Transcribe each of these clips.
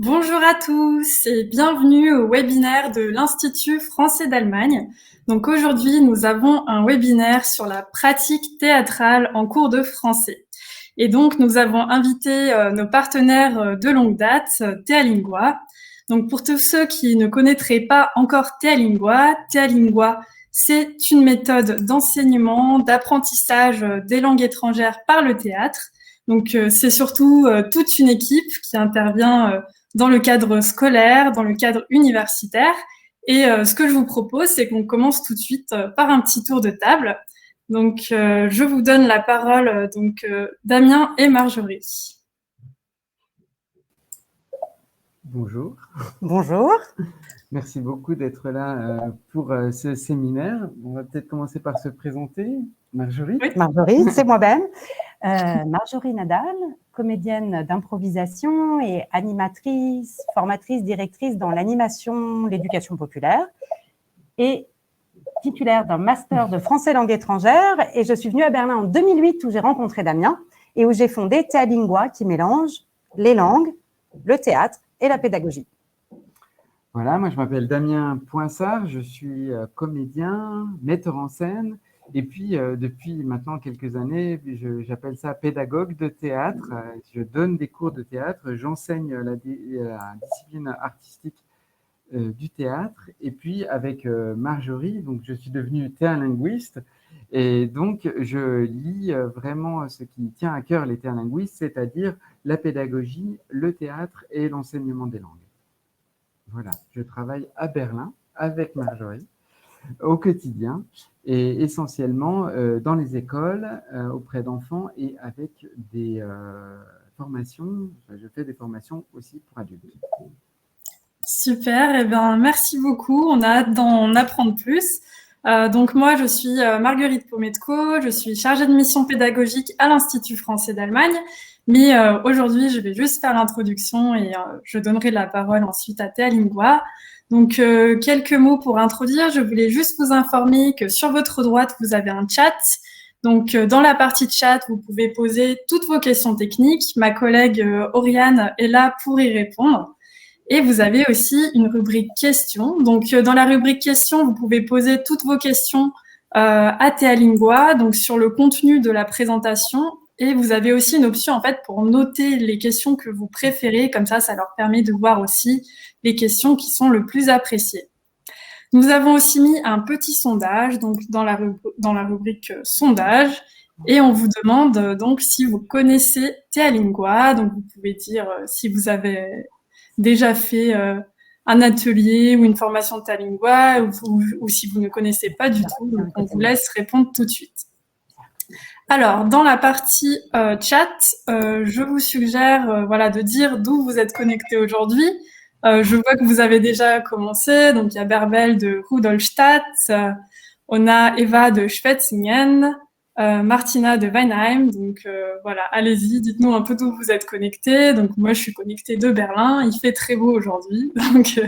Bonjour à tous et bienvenue au webinaire de l'Institut français d'Allemagne. Donc aujourd'hui, nous avons un webinaire sur la pratique théâtrale en cours de français. Et donc, nous avons invité nos partenaires de longue date, Théalingua. Donc, pour tous ceux qui ne connaîtraient pas encore Théalingua, c'est une méthode d'enseignement, d'apprentissage des langues étrangères par le théâtre. Donc, c'est surtout toute une équipe qui intervient dans le cadre scolaire, dans le cadre universitaire. Et ce que je vous propose, c'est qu'on commence tout de suite par un petit tour de table. Donc, je vous donne la parole, Damien et Marjorie. Bonjour. Bonjour. Merci beaucoup d'être là pour ce séminaire. On va peut-être commencer par se présenter. Marjorie. Oui. Marjorie, c'est moi-même. Marjorie Nadal, comédienne d'improvisation et animatrice, formatrice, directrice dans l'animation, l'éducation populaire et titulaire d'un master de français langue étrangère. Et je suis venue à Berlin en 2008 où j'ai rencontré Damien et où j'ai fondé Théalingua qui mélange les langues, le théâtre et la pédagogie. Voilà, moi je m'appelle Damien Poinsard, je suis comédien, metteur en scène et puis depuis maintenant quelques années, j'appelle ça pédagogue de théâtre. Je donne des cours de théâtre, j'enseigne la discipline artistique du théâtre et puis avec Marjorie, donc je suis devenu théalinguiste et donc je lis vraiment ce qui tient à cœur les théalinguistes, c'est-à-dire la pédagogie, le théâtre et l'enseignement des langues. Voilà, je travaille à Berlin avec Marjorie au quotidien et essentiellement dans les écoles auprès d'enfants et avec des formations. Je fais des formations aussi pour adultes. Super, merci beaucoup. On a hâte d'en apprendre plus. Donc moi, je suis Marguerite Pometko, je suis chargée de mission pédagogique à l'Institut français d'Allemagne. Mais aujourd'hui, je vais juste faire l'introduction et je donnerai la parole ensuite à Théalingua. Donc, quelques mots pour introduire. Je voulais juste vous informer que sur votre droite, vous avez un chat. Donc, dans la partie chat, vous pouvez poser toutes vos questions techniques. Ma collègue Oriane est là pour y répondre. Et vous avez aussi une rubrique questions. Donc, dans la rubrique questions, vous pouvez poser toutes vos questions à Théalingua, donc sur le contenu de la présentation. Et vous avez aussi une option, en fait, pour noter les questions que vous préférez. Comme ça leur permet de voir aussi les questions qui sont le plus appréciées. Nous avons aussi mis un petit sondage, donc dans la rubrique sondage. Et on vous demande donc si vous connaissez Théalingua. Donc, vous pouvez dire si vous avez déjà fait un atelier ou une formation de Théalingua ou si vous ne connaissez pas du tout. Donc, on vous laisse répondre tout de suite. Alors, dans la partie chat, je vous suggère de dire d'où vous êtes connectés aujourd'hui. Je vois que vous avez déjà commencé. Donc, il y a Berbel de Rudolstadt, on a Eva de Schwetzingen, Martina de Weinheim. Donc, allez-y, dites-nous un peu d'où vous êtes connectés. Donc, moi, je suis connectée de Berlin. Il fait très beau aujourd'hui, donc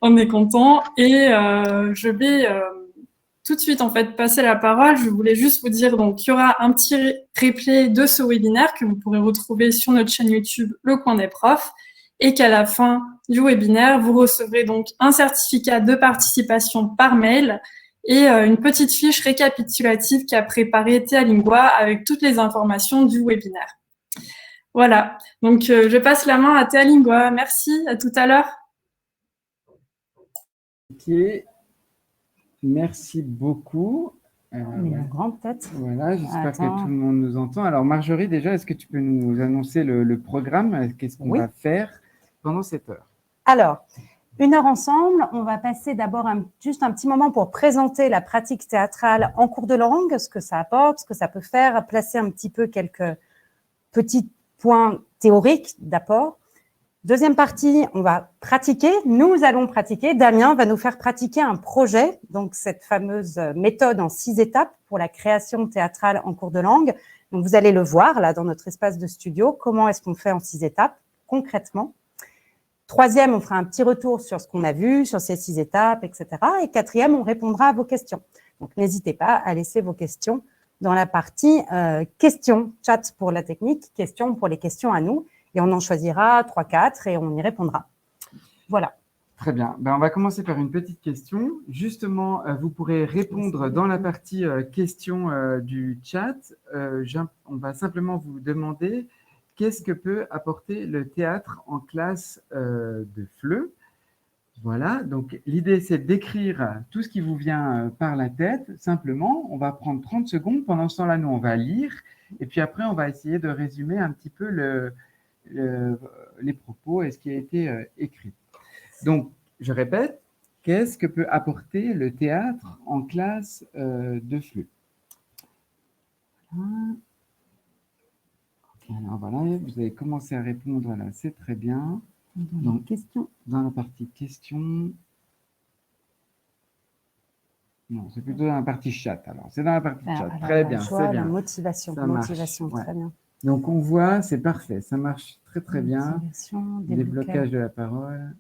on est content. Et je vais tout de suite, en fait, passer la parole. Je voulais juste vous dire, donc, il y aura un petit replay de ce webinaire que vous pourrez retrouver sur notre chaîne YouTube, Le Coin des Profs, et qu'à la fin du webinaire, vous recevrez donc un certificat de participation par mail et une petite fiche récapitulative qu'a préparée Théalingua avec toutes les informations du webinaire. Voilà, donc je passe la main à Théalingua. Merci, à tout à l'heure. Ok. Merci beaucoup. Une grande tête. Voilà, j'espère que tout le monde nous entend. Alors Marjorie, déjà, est-ce que tu peux nous annoncer le programme? Qu'est-ce qu'on va faire pendant cette heure? Alors, 1 heure ensemble, on va passer d'abord juste un petit moment pour présenter la pratique théâtrale en cours de langue, ce que ça apporte, ce que ça peut faire, placer un petit peu quelques petits points théoriques d'abord. Deuxième partie, on va pratiquer. Nous allons pratiquer. Damien va nous faire pratiquer un projet, donc cette fameuse méthode en 6 étapes pour la création théâtrale en cours de langue. Donc, vous allez le voir là dans notre espace de studio. Comment est-ce qu'on fait en 6 étapes concrètement? Troisième, on fera un petit retour sur ce qu'on a vu, sur ces 6 étapes, etc. Et quatrième, on répondra à vos questions. Donc, n'hésitez pas à laisser vos questions dans la partie questions, chat pour la technique, questions pour les questions à nous. Et on en choisira 3-4 et on y répondra. Voilà. Très bien. On va commencer par une petite question. Justement, vous pourrez répondre dans la partie questions du chat. On va simplement vous demander qu'est-ce que peut apporter le théâtre en classe de FLE. Voilà, donc l'idée c'est d'écrire tout ce qui vous vient par la tête. Simplement, on va prendre 30 secondes. Pendant ce temps-là, nous, on va lire. Et puis après, on va essayer de résumer un petit peu les propos et ce qui a été écrit. Donc, je répète, qu'est-ce que peut apporter le théâtre en classe de FLE? Alors voilà, vous avez commencé à répondre là, c'est très bien. Donc, dans la partie questions. Non, c'est plutôt dans la partie chat. Alors, c'est dans la partie chat. Très bien, c'est bien. La motivation, très bien. Donc, on voit, c'est parfait. Ça marche très, très bien. Déblocage de la parole.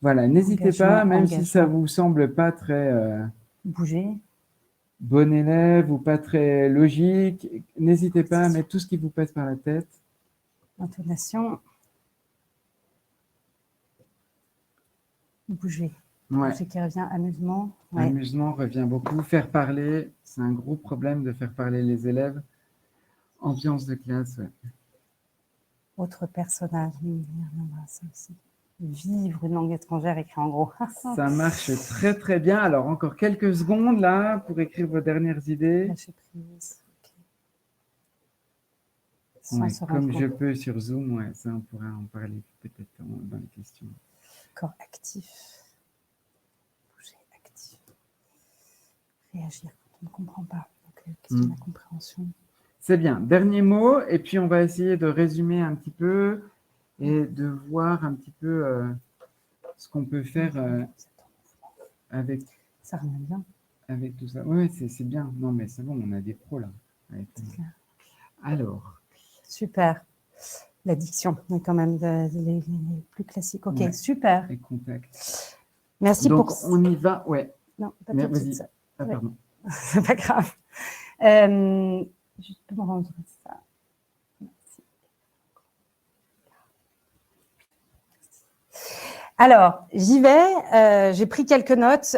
Voilà, n'hésitez pas, même si ça ne vous semble pas très bon élève ou pas très logique, n'hésitez pas à mettre tout ce qui vous passe par la tête. Intonation. Bouger. Ouais. Bouger qui revient, amusement. Ouais. Amusement revient beaucoup. Faire parler, c'est un gros problème de faire parler les élèves. Ambiance de classe, ouais. Autre personnage, ça aussi. Vivre une langue étrangère écrit en gros. Ça marche très très bien. Alors encore quelques secondes là pour écrire vos dernières idées. Lâcher prise. Okay. Ouais, comme je peux sur Zoom, ouais, ça on pourra en parler peut-être dans les questions. Corps actif. Bouger actif. Réagir quand on ne comprend pas. Donc, question de la compréhension. C'est bien. Dernier mot, et puis on va essayer de résumer un petit peu et de voir un petit peu ce qu'on peut faire avec. Ça revient bien. Avec tout ça. Oui, c'est bien. Non, mais c'est bon, on a des pros là. Alors. Super. L'addiction, mais quand même les plus classiques. Ok, ouais. Super. Les contacts. Merci donc, pour. On y va, ouais. Non, pas tout de suite. Ah, pardon. C'est pas grave. Juste pour me rendre ça. Merci. Alors, j'y vais. J'ai pris quelques notes.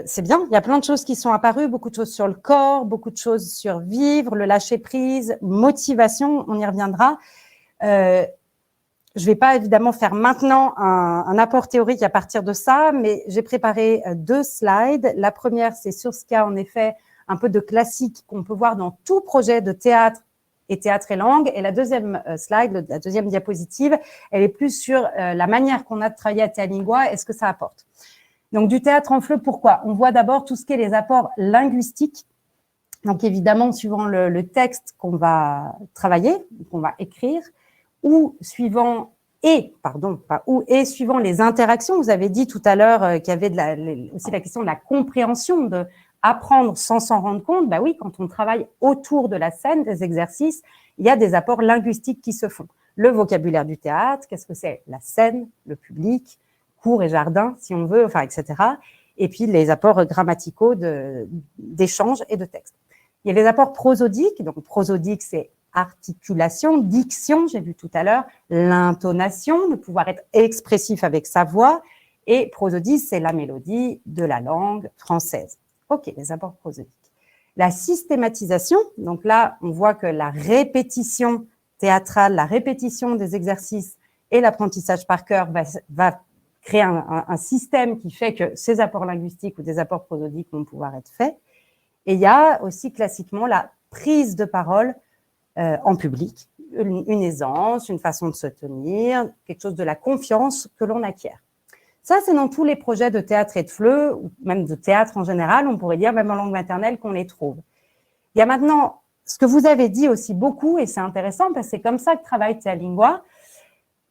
C'est bien. Il y a plein de choses qui sont apparues. Beaucoup de choses sur le corps, beaucoup de choses sur vivre, le lâcher prise, motivation. On y reviendra. Je ne vais pas évidemment faire maintenant un apport théorique à partir de ça, mais j'ai préparé 2 slides. La première, c'est sur ce cas, en effet, un peu de classique qu'on peut voir dans tout projet de théâtre et langue. Et la deuxième slide, la deuxième diapositive, elle est plus sur la manière qu'on a de travailler à Théalingua et ce que ça apporte. Donc, du théâtre en FLE, pourquoi? On voit d'abord tout ce qui est les apports linguistiques. Donc, évidemment, suivant le texte qu'on va travailler, qu'on va écrire, ou suivant suivant les interactions. Vous avez dit tout à l'heure qu'il y avait aussi la question de la compréhension, de apprendre sans s'en rendre compte. Bah oui, quand on travaille autour de la scène, des exercices, il y a des apports linguistiques qui se font. Le vocabulaire du théâtre, qu'est-ce que c'est? La scène, le public, cour et jardin, si on veut, enfin, etc. Et puis les apports grammaticaux d'échange et de texte. Il y a les apports prosodiques. Donc, prosodique, c'est articulation, diction, j'ai vu tout à l'heure, l'intonation, de pouvoir être expressif avec sa voix. Et prosodie, c'est la mélodie de la langue française. Ok, les apports prosodiques. La systématisation, donc là, on voit que la répétition théâtrale, la répétition des exercices et l'apprentissage par cœur va créer un système qui fait que ces apports linguistiques ou des apports prosodiques vont pouvoir être faits. Et il y a aussi classiquement la prise de parole en public, une aisance, une façon de se tenir, quelque chose de la confiance que l'on acquiert. Ça, c'est dans tous les projets de théâtre et de FLE, ou même de théâtre en général, on pourrait dire, même en langue maternelle, qu'on les trouve. Il y a maintenant ce que vous avez dit aussi beaucoup, et c'est intéressant parce que c'est comme ça que travaille Théalingua.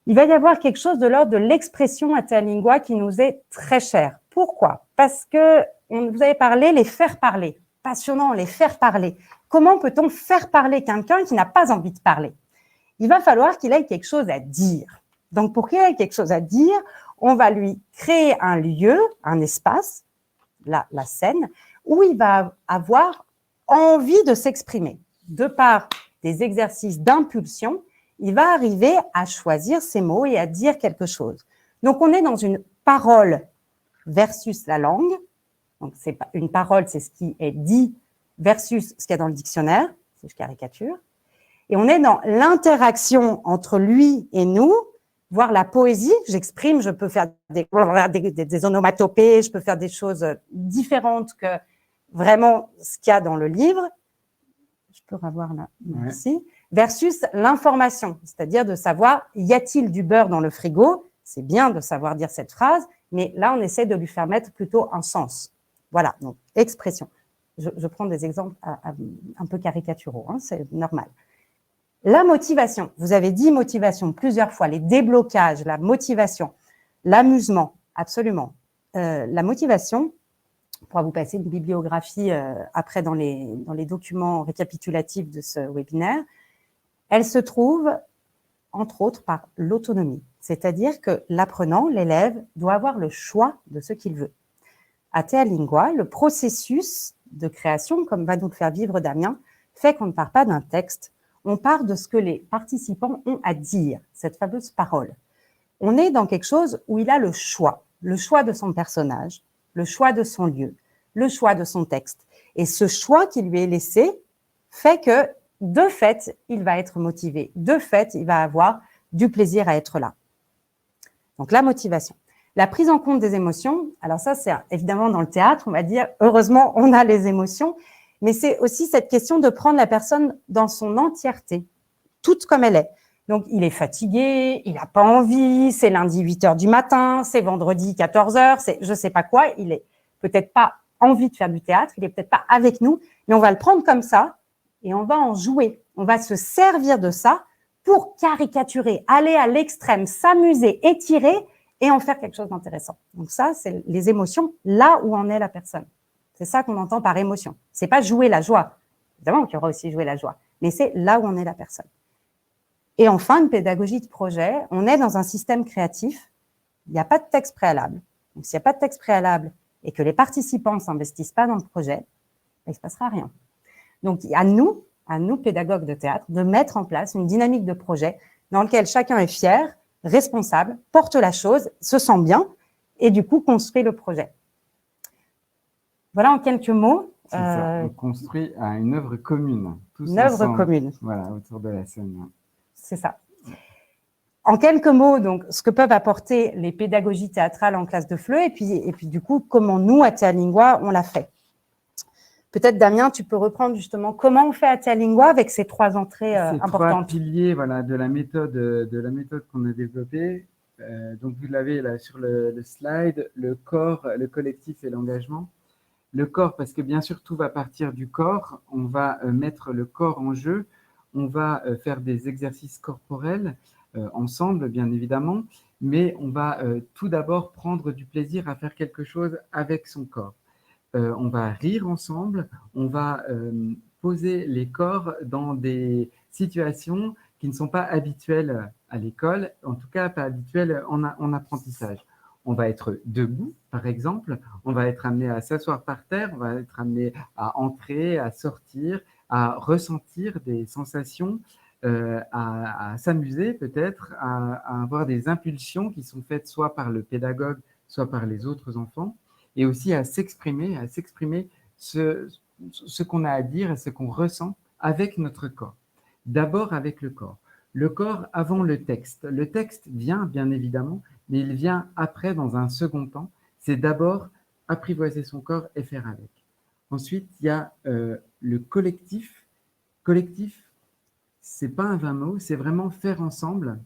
Il va y avoir quelque chose de l'ordre de l'expression à Théalingua qui nous est très cher. Pourquoi? Parce que vous avez parlé, les faire parler. Passionnant, les faire parler. Comment peut-on faire parler quelqu'un qui n'a pas envie de parler? Il va falloir qu'il ait quelque chose à dire. Donc, pour qu'il ait quelque chose à dire, on va lui créer un lieu, un espace, la scène, où il va avoir envie de s'exprimer. De par des exercices d'impulsion, il va arriver à choisir ses mots et à dire quelque chose. Donc, on est dans une parole versus la langue. Donc, une parole, c'est ce qui est dit versus ce qu'il y a dans le dictionnaire, si je caricature. Et on est dans l'interaction entre lui et nous, voire la poésie. J'exprime, je peux faire des onomatopées, je peux faire des choses différentes que vraiment ce qu'il y a dans le livre. Je peux revoir là, merci. Versus l'information, c'est-à-dire de savoir, y a-t-il du beurre dans le frigo? C'est bien de savoir dire cette phrase, mais là, on essaie de lui faire mettre plutôt un sens. Voilà, donc expression. Je prends des exemples un peu caricaturaux, hein, c'est normal. La motivation, vous avez dit motivation plusieurs fois, les déblocages, la motivation, l'amusement, absolument. La motivation, on pourra vous passer une bibliographie après dans les documents récapitulatifs de ce webinaire, elle se trouve entre autres par l'autonomie, c'est-à-dire que l'apprenant, l'élève, doit avoir le choix de ce qu'il veut. À Thea Lingua, le processus de création, comme va nous le faire vivre Damien, fait qu'on ne part pas d'un texte, on part de ce que les participants ont à dire, cette fameuse parole. On est dans quelque chose où il a le choix de son personnage, le choix de son lieu, le choix de son texte. Et ce choix qui lui est laissé fait que, de fait, il va être motivé. De fait, il va avoir du plaisir à être là. Donc, la motivation. La prise en compte des émotions, alors ça, c'est évidemment dans le théâtre, on va dire, heureusement, on a les émotions, mais c'est aussi cette question de prendre la personne dans son entièreté, toute comme elle est. Donc, il est fatigué, il n'a pas envie, c'est lundi 8h du matin, c'est vendredi 14h, c'est je ne sais pas quoi, il est peut-être pas envie de faire du théâtre, il est peut-être pas avec nous, mais on va le prendre comme ça et on va en jouer. On va se servir de ça pour caricaturer, aller à l'extrême, s'amuser, étirer et en faire quelque chose d'intéressant. Donc ça, c'est les émotions, là où en est la personne. C'est ça qu'on entend par émotion. C'est pas jouer la joie. Évidemment qu'il y aura aussi jouer la joie, mais c'est là où en est la personne. Et enfin, une pédagogie de projet, on est dans un système créatif, il n'y a pas de texte préalable. Donc, s'il n'y a pas de texte préalable et que les participants ne s'investissent pas dans le projet, il ne se passera rien. Donc, à nous, pédagogues de théâtre, de mettre en place une dynamique de projet dans laquelle chacun est fier, responsable, porte la chose, se sent bien et du coup construit le projet. Voilà en quelques mots. On construit une œuvre commune. Tous une œuvre ensemble, commune. Voilà, autour de la scène. C'est ça. En quelques mots, donc, ce que peuvent apporter les pédagogies théâtrales en classe de FLE et puis du coup, comment nous, à Thea Lingua, on l'a fait. Peut-être, Damien, tu peux reprendre justement comment on fait à Thea Lingua avec ces 3 entrées importantes. 3 piliers de la méthode qu'on a développée. Donc, vous l'avez là sur le slide, le corps, le collectif et l'engagement. Le corps, parce que bien sûr, tout va partir du corps. On va mettre le corps en jeu. On va faire des exercices corporels ensemble, bien évidemment, mais on va tout d'abord prendre du plaisir à faire quelque chose avec son corps. On va rire ensemble, on va poser les corps dans des situations qui ne sont pas habituelles à l'école, en tout cas pas habituelles en apprentissage. On va être debout, par exemple, on va être amené à s'asseoir par terre, on va être amené à entrer, à sortir, à ressentir des sensations, à s'amuser peut-être, à avoir des impulsions qui sont faites soit par le pédagogue, soit par les autres enfants, et aussi à s'exprimer ce qu'on a à dire et ce qu'on ressent avec notre corps. D'abord avec le corps. Le corps avant le texte. Le texte vient, bien évidemment, mais il vient après, dans un second temps. C'est d'abord apprivoiser son corps et faire avec. Ensuite, il y a le collectif. Collectif, c'est pas un vain mot, c'est vraiment faire ensemble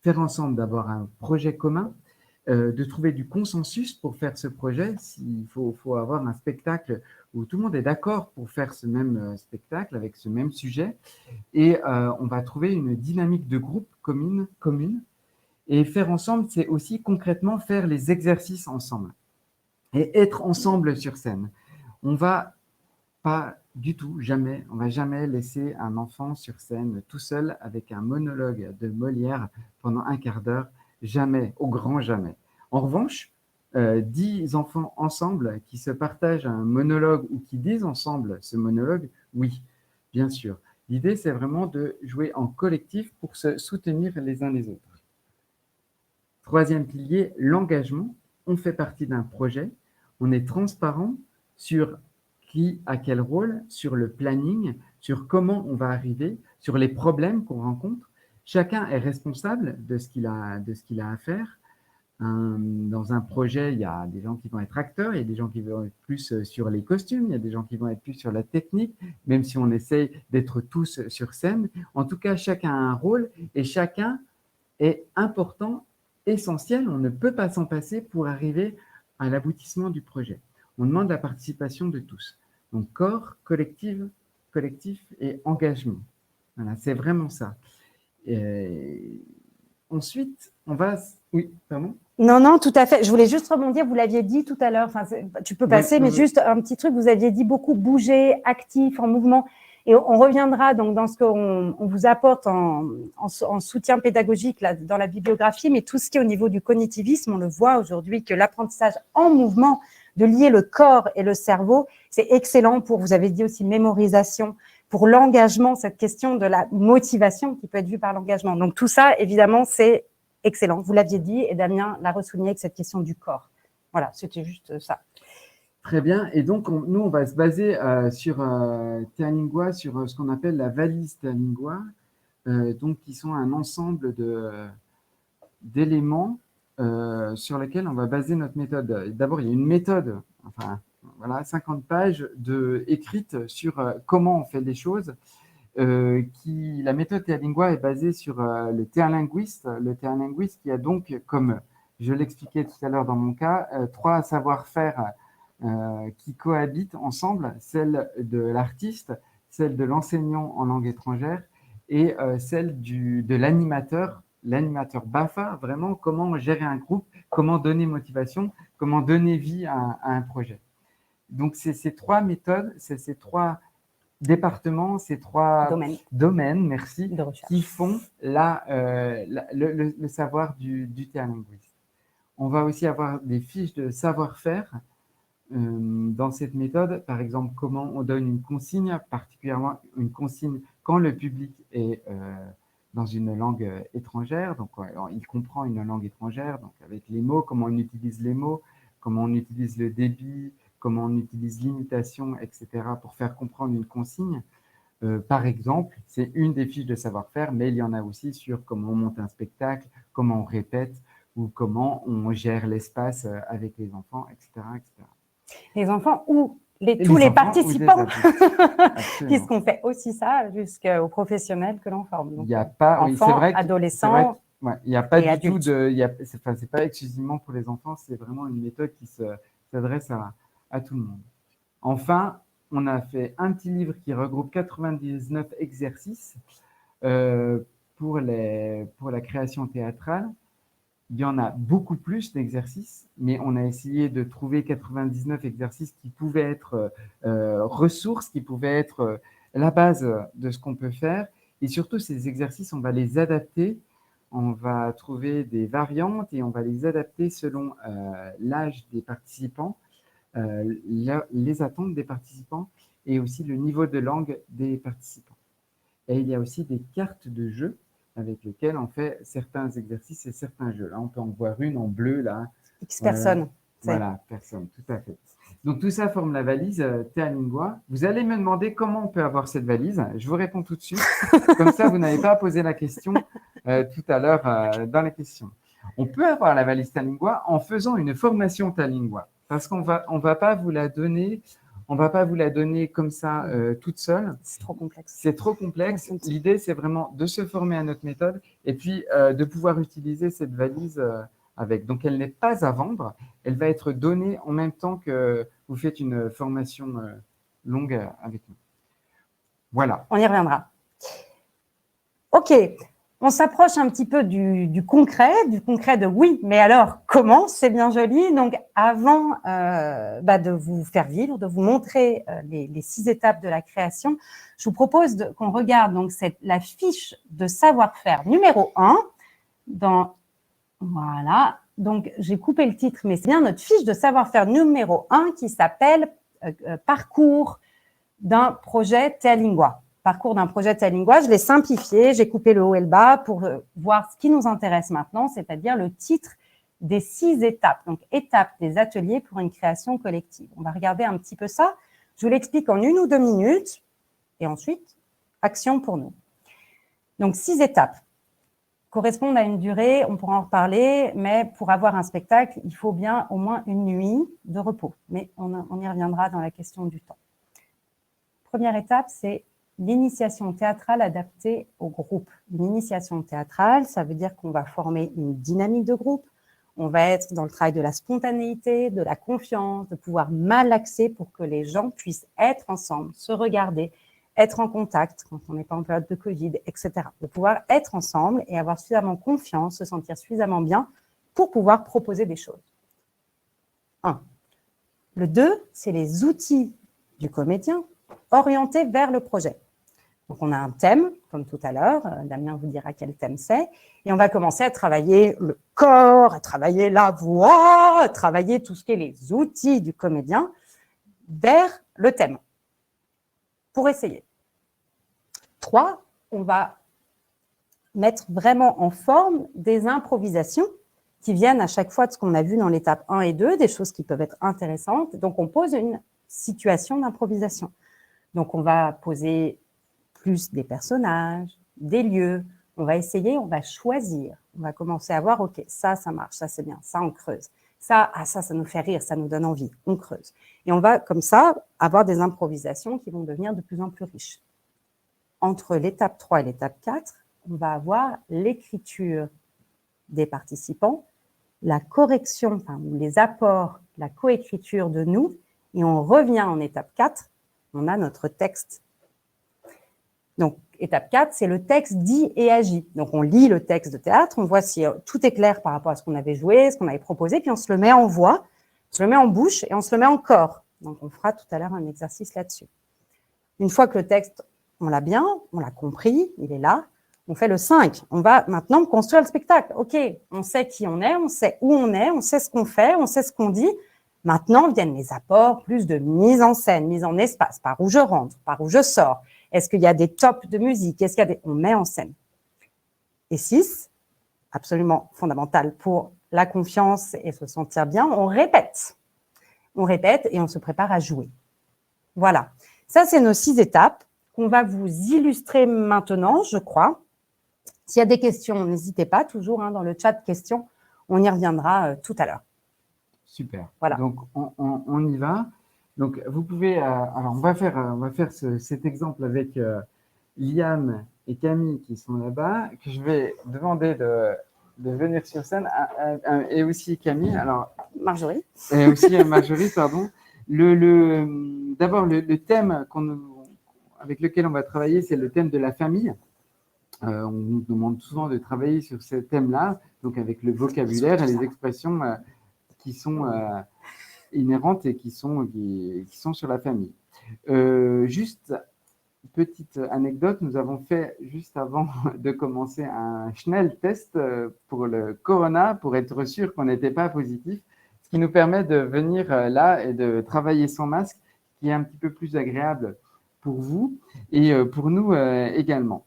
d'avoir un projet commun, de trouver du consensus pour faire ce projet. S'il faut avoir un spectacle où tout le monde est d'accord pour faire ce même spectacle avec ce même sujet, et on va trouver une dynamique de groupe commune. Et faire ensemble, c'est aussi concrètement faire les exercices ensemble et être ensemble sur scène. On va pas du tout, jamais, on va jamais laisser un enfant sur scène tout seul avec un monologue de Molière pendant un quart d'heure, jamais, au grand jamais. En revanche, 10 enfants ensemble qui se partagent un monologue ou qui disent ensemble ce monologue, oui, bien sûr. L'idée, c'est vraiment de jouer en collectif pour se soutenir les uns les autres. Troisième pilier, l'engagement. On fait partie d'un projet, on est transparent sur qui a quel rôle, sur le planning, sur comment on va arriver, sur les problèmes qu'on rencontre. Chacun est responsable de ce qu'il a à faire. Dans un projet, il y a des gens qui vont être acteurs, il y a des gens qui vont être plus sur les costumes, il y a des gens qui vont être plus sur la technique, même si on essaye d'être tous sur scène. En tout cas, chacun a un rôle et chacun est important, essentiel. On ne peut pas s'en passer pour arriver à l'aboutissement du projet. On demande la participation de tous. Donc, corps, collectif et engagement. Voilà, c'est vraiment ça. Ensuite, on va… Oui, pardon ? Non, tout à fait. Je voulais juste rebondir, vous l'aviez dit tout à l'heure, enfin, tu peux passer, mais juste un petit truc, vous aviez dit beaucoup bouger, actif, en mouvement. Et on reviendra donc dans ce qu'on vous apporte en soutien pédagogique là, dans la bibliographie, mais tout ce qui est au niveau du cognitivisme, on le voit aujourd'hui que l'apprentissage en mouvement, de lier le corps et le cerveau, c'est excellent pour, vous avez dit aussi, mémorisation, pour l'engagement, cette question de la motivation qui peut être vue par l'engagement. Donc tout ça, évidemment, c'est excellent. Vous l'aviez dit et Damien l'a ressouligné avec cette question du corps. Voilà, c'était juste ça. Très bien. Et donc, nous, on va se baser sur Théalingua, sur ce qu'on appelle la valise Théalingua, donc qui sont un ensemble d'éléments sur lesquels on va baser notre méthode. D'abord, il y a une méthode, enfin, voilà, 50 pages écrites sur comment on fait les choses. La méthode Théalingua est basée sur le théalinguiste qui a donc, comme je l'expliquais tout à l'heure dans mon cas, 3 savoir-faire qui cohabitent ensemble, celle de l'artiste, celle de l'enseignant en langue étrangère et celle de l'animateur BAFA, vraiment comment gérer un groupe, comment donner motivation, comment donner vie à un projet. Donc, c'est ces 3 méthodes, c'est ces 3 départements, ces 3 domaines merci, qui font le savoir du théalinguiste. On va aussi avoir des fiches de savoir-faire dans cette méthode, par exemple, comment on donne une consigne, particulièrement une consigne quand le public est dans une langue étrangère, donc il comprend une langue étrangère, donc avec les mots, comment on utilise les mots, comment on utilise le débit, comment on utilise l'imitation, etc., pour faire comprendre une consigne. Par exemple, c'est une des fiches de savoir-faire, mais il y en a aussi sur comment on monte un spectacle, comment on répète, ou comment on gère l'espace avec les enfants, etc., etc. Les enfants ou tous les participants, puisqu'on fait aussi ça jusqu'aux professionnels que l'on forme. Donc, il n'y a pas, enfants, oui, c'est vrai adolescents, il n'y a pas du adultes. tout c'est pas exclusivement pour les enfants, c'est vraiment une méthode qui s'adresse à tout le monde. Enfin, on a fait un petit livre qui regroupe 99 exercices pour la création théâtrale. Il y en a beaucoup plus d'exercices, mais on a essayé de trouver 99 exercices qui pouvaient être ressources, qui pouvaient être la base de ce qu'on peut faire. Et surtout, ces exercices, on va les adapter, on va trouver des variantes et on va les adapter selon l'âge des participants, les attentes des participants et aussi le niveau de langue des participants. Et il y a aussi des cartes de jeu avec lesquels on fait certains exercices et certains jeux. Là, on peut en voir une en bleu, là. X personnes. Voilà, personne, tout à fait. Donc, tout ça forme la valise Théalingua. Vous allez me demander comment on peut avoir cette valise. Je vous réponds tout de suite. Comme ça, vous n'avez pas à poser la question tout à l'heure dans les questions. On peut avoir la valise Théalingua en faisant une formation Théalingua. Parce qu'on va pas vous la donner… On ne va pas vous la donner comme ça toute seule. C'est trop complexe. C'est trop complexe. L'idée, c'est vraiment de se former à notre méthode et puis de pouvoir utiliser cette valise avec. Donc, elle n'est pas à vendre. Elle va être donnée en même temps que vous faites une formation longue avec nous. Voilà. On y reviendra. OK. On s'approche un petit peu du concret de oui, mais alors comment? C'est bien joli. Donc, avant de vous faire vivre, de vous montrer les 6 étapes de la création, je vous propose qu'on regarde donc la fiche de savoir-faire numéro 1. Voilà. Donc, j'ai coupé le titre, mais c'est bien notre fiche de savoir-faire numéro 1 qui s'appelle « Parcours d'un projet Théalingua ». parcours d'un projet Talingois, je l'ai simplifié, j'ai coupé le haut et le bas pour voir ce qui nous intéresse maintenant, c'est-à-dire le titre des 6 étapes. Donc, étapes des ateliers pour une création collective. On va regarder un petit peu ça. Je vous l'explique en 1 ou 2 minutes et ensuite, action pour nous. Donc, 6 étapes correspondent à une durée, on pourra en reparler, mais pour avoir un spectacle, il faut bien au moins une nuit de repos. Mais on y reviendra dans la question du temps. Première étape, c'est l'initiation théâtrale adaptée au groupe. L'initiation théâtrale, ça veut dire qu'on va former une dynamique de groupe, on va être dans le travail de la spontanéité, de la confiance, de pouvoir malaxer pour que les gens puissent être ensemble, se regarder, être en contact quand on n'est pas en période de Covid, etc. De pouvoir être ensemble et avoir suffisamment confiance, se sentir suffisamment bien pour pouvoir proposer des choses. 1. Le 2, c'est les outils du comédien orientés vers le projet. Donc, on a un thème, comme tout à l'heure, Damien vous dira quel thème c'est, et on va commencer à travailler le corps, à travailler la voix, à travailler tout ce qui est les outils du comédien vers le thème, pour essayer. 3, on va mettre vraiment en forme des improvisations qui viennent à chaque fois de ce qu'on a vu dans l'étape 1 et 2, des choses qui peuvent être intéressantes. Donc, on pose une situation d'improvisation. Donc, on va poser plus des personnages, des lieux. On va essayer, on va choisir. On va commencer à voir, OK, ça marche, ça c'est bien, ça on creuse. Ça nous fait rire, ça nous donne envie, on creuse. Et on va comme ça avoir des improvisations qui vont devenir de plus en plus riches. Entre l'étape 3 et l'étape 4, on va avoir l'écriture des participants, la correction, les apports, la coécriture de nous, et on revient en étape 4, on a notre texte. Donc, étape 4, c'est le texte dit et agi. Donc, on lit le texte de théâtre, on voit si tout est clair par rapport à ce qu'on avait joué, ce qu'on avait proposé, puis on se le met en voix, on se le met en bouche et on se le met en corps. Donc, on fera tout à l'heure un exercice là-dessus. Une fois que le texte, on l'a bien, on l'a compris, il est là, on fait le 5. On va maintenant construire le spectacle. OK, on sait qui on sait où on sait ce qu'on fait, on sait ce qu'on dit. Maintenant viennent les apports, plus de mise en scène, mise en espace, par où je rentre, par où je sors. Est-ce qu'il y a des tops de musique? Est-ce qu'il y a des... On met en scène. Et 6, absolument fondamental pour la confiance et se sentir bien, on répète. On répète et on se prépare à jouer. Voilà. Ça, c'est nos 6 étapes qu'on va vous illustrer maintenant, je crois. S'il y a des questions, n'hésitez pas, toujours dans le chat de questions. On y reviendra tout à l'heure. Super. Voilà. Donc, on y va. Donc, vous pouvez… alors, on va faire cet exemple avec Liam et Camille qui sont là-bas, que je vais demander de venir sur scène, et aussi Camille. Alors, Marjorie. Et aussi Marjorie, pardon. D'abord, le thème avec lequel on va travailler, c'est le thème de la famille. On nous demande souvent de travailler sur ce thème-là, donc avec le vocabulaire et les expressions qui sont inhérentes et qui sont sur la famille. Juste petite anecdote, nous avons fait juste avant de commencer un Schnell-test pour le Corona pour être sûr qu'on n'était pas positif, ce qui nous permet de venir là et de travailler sans masque, qui est un petit peu plus agréable pour vous et pour nous également.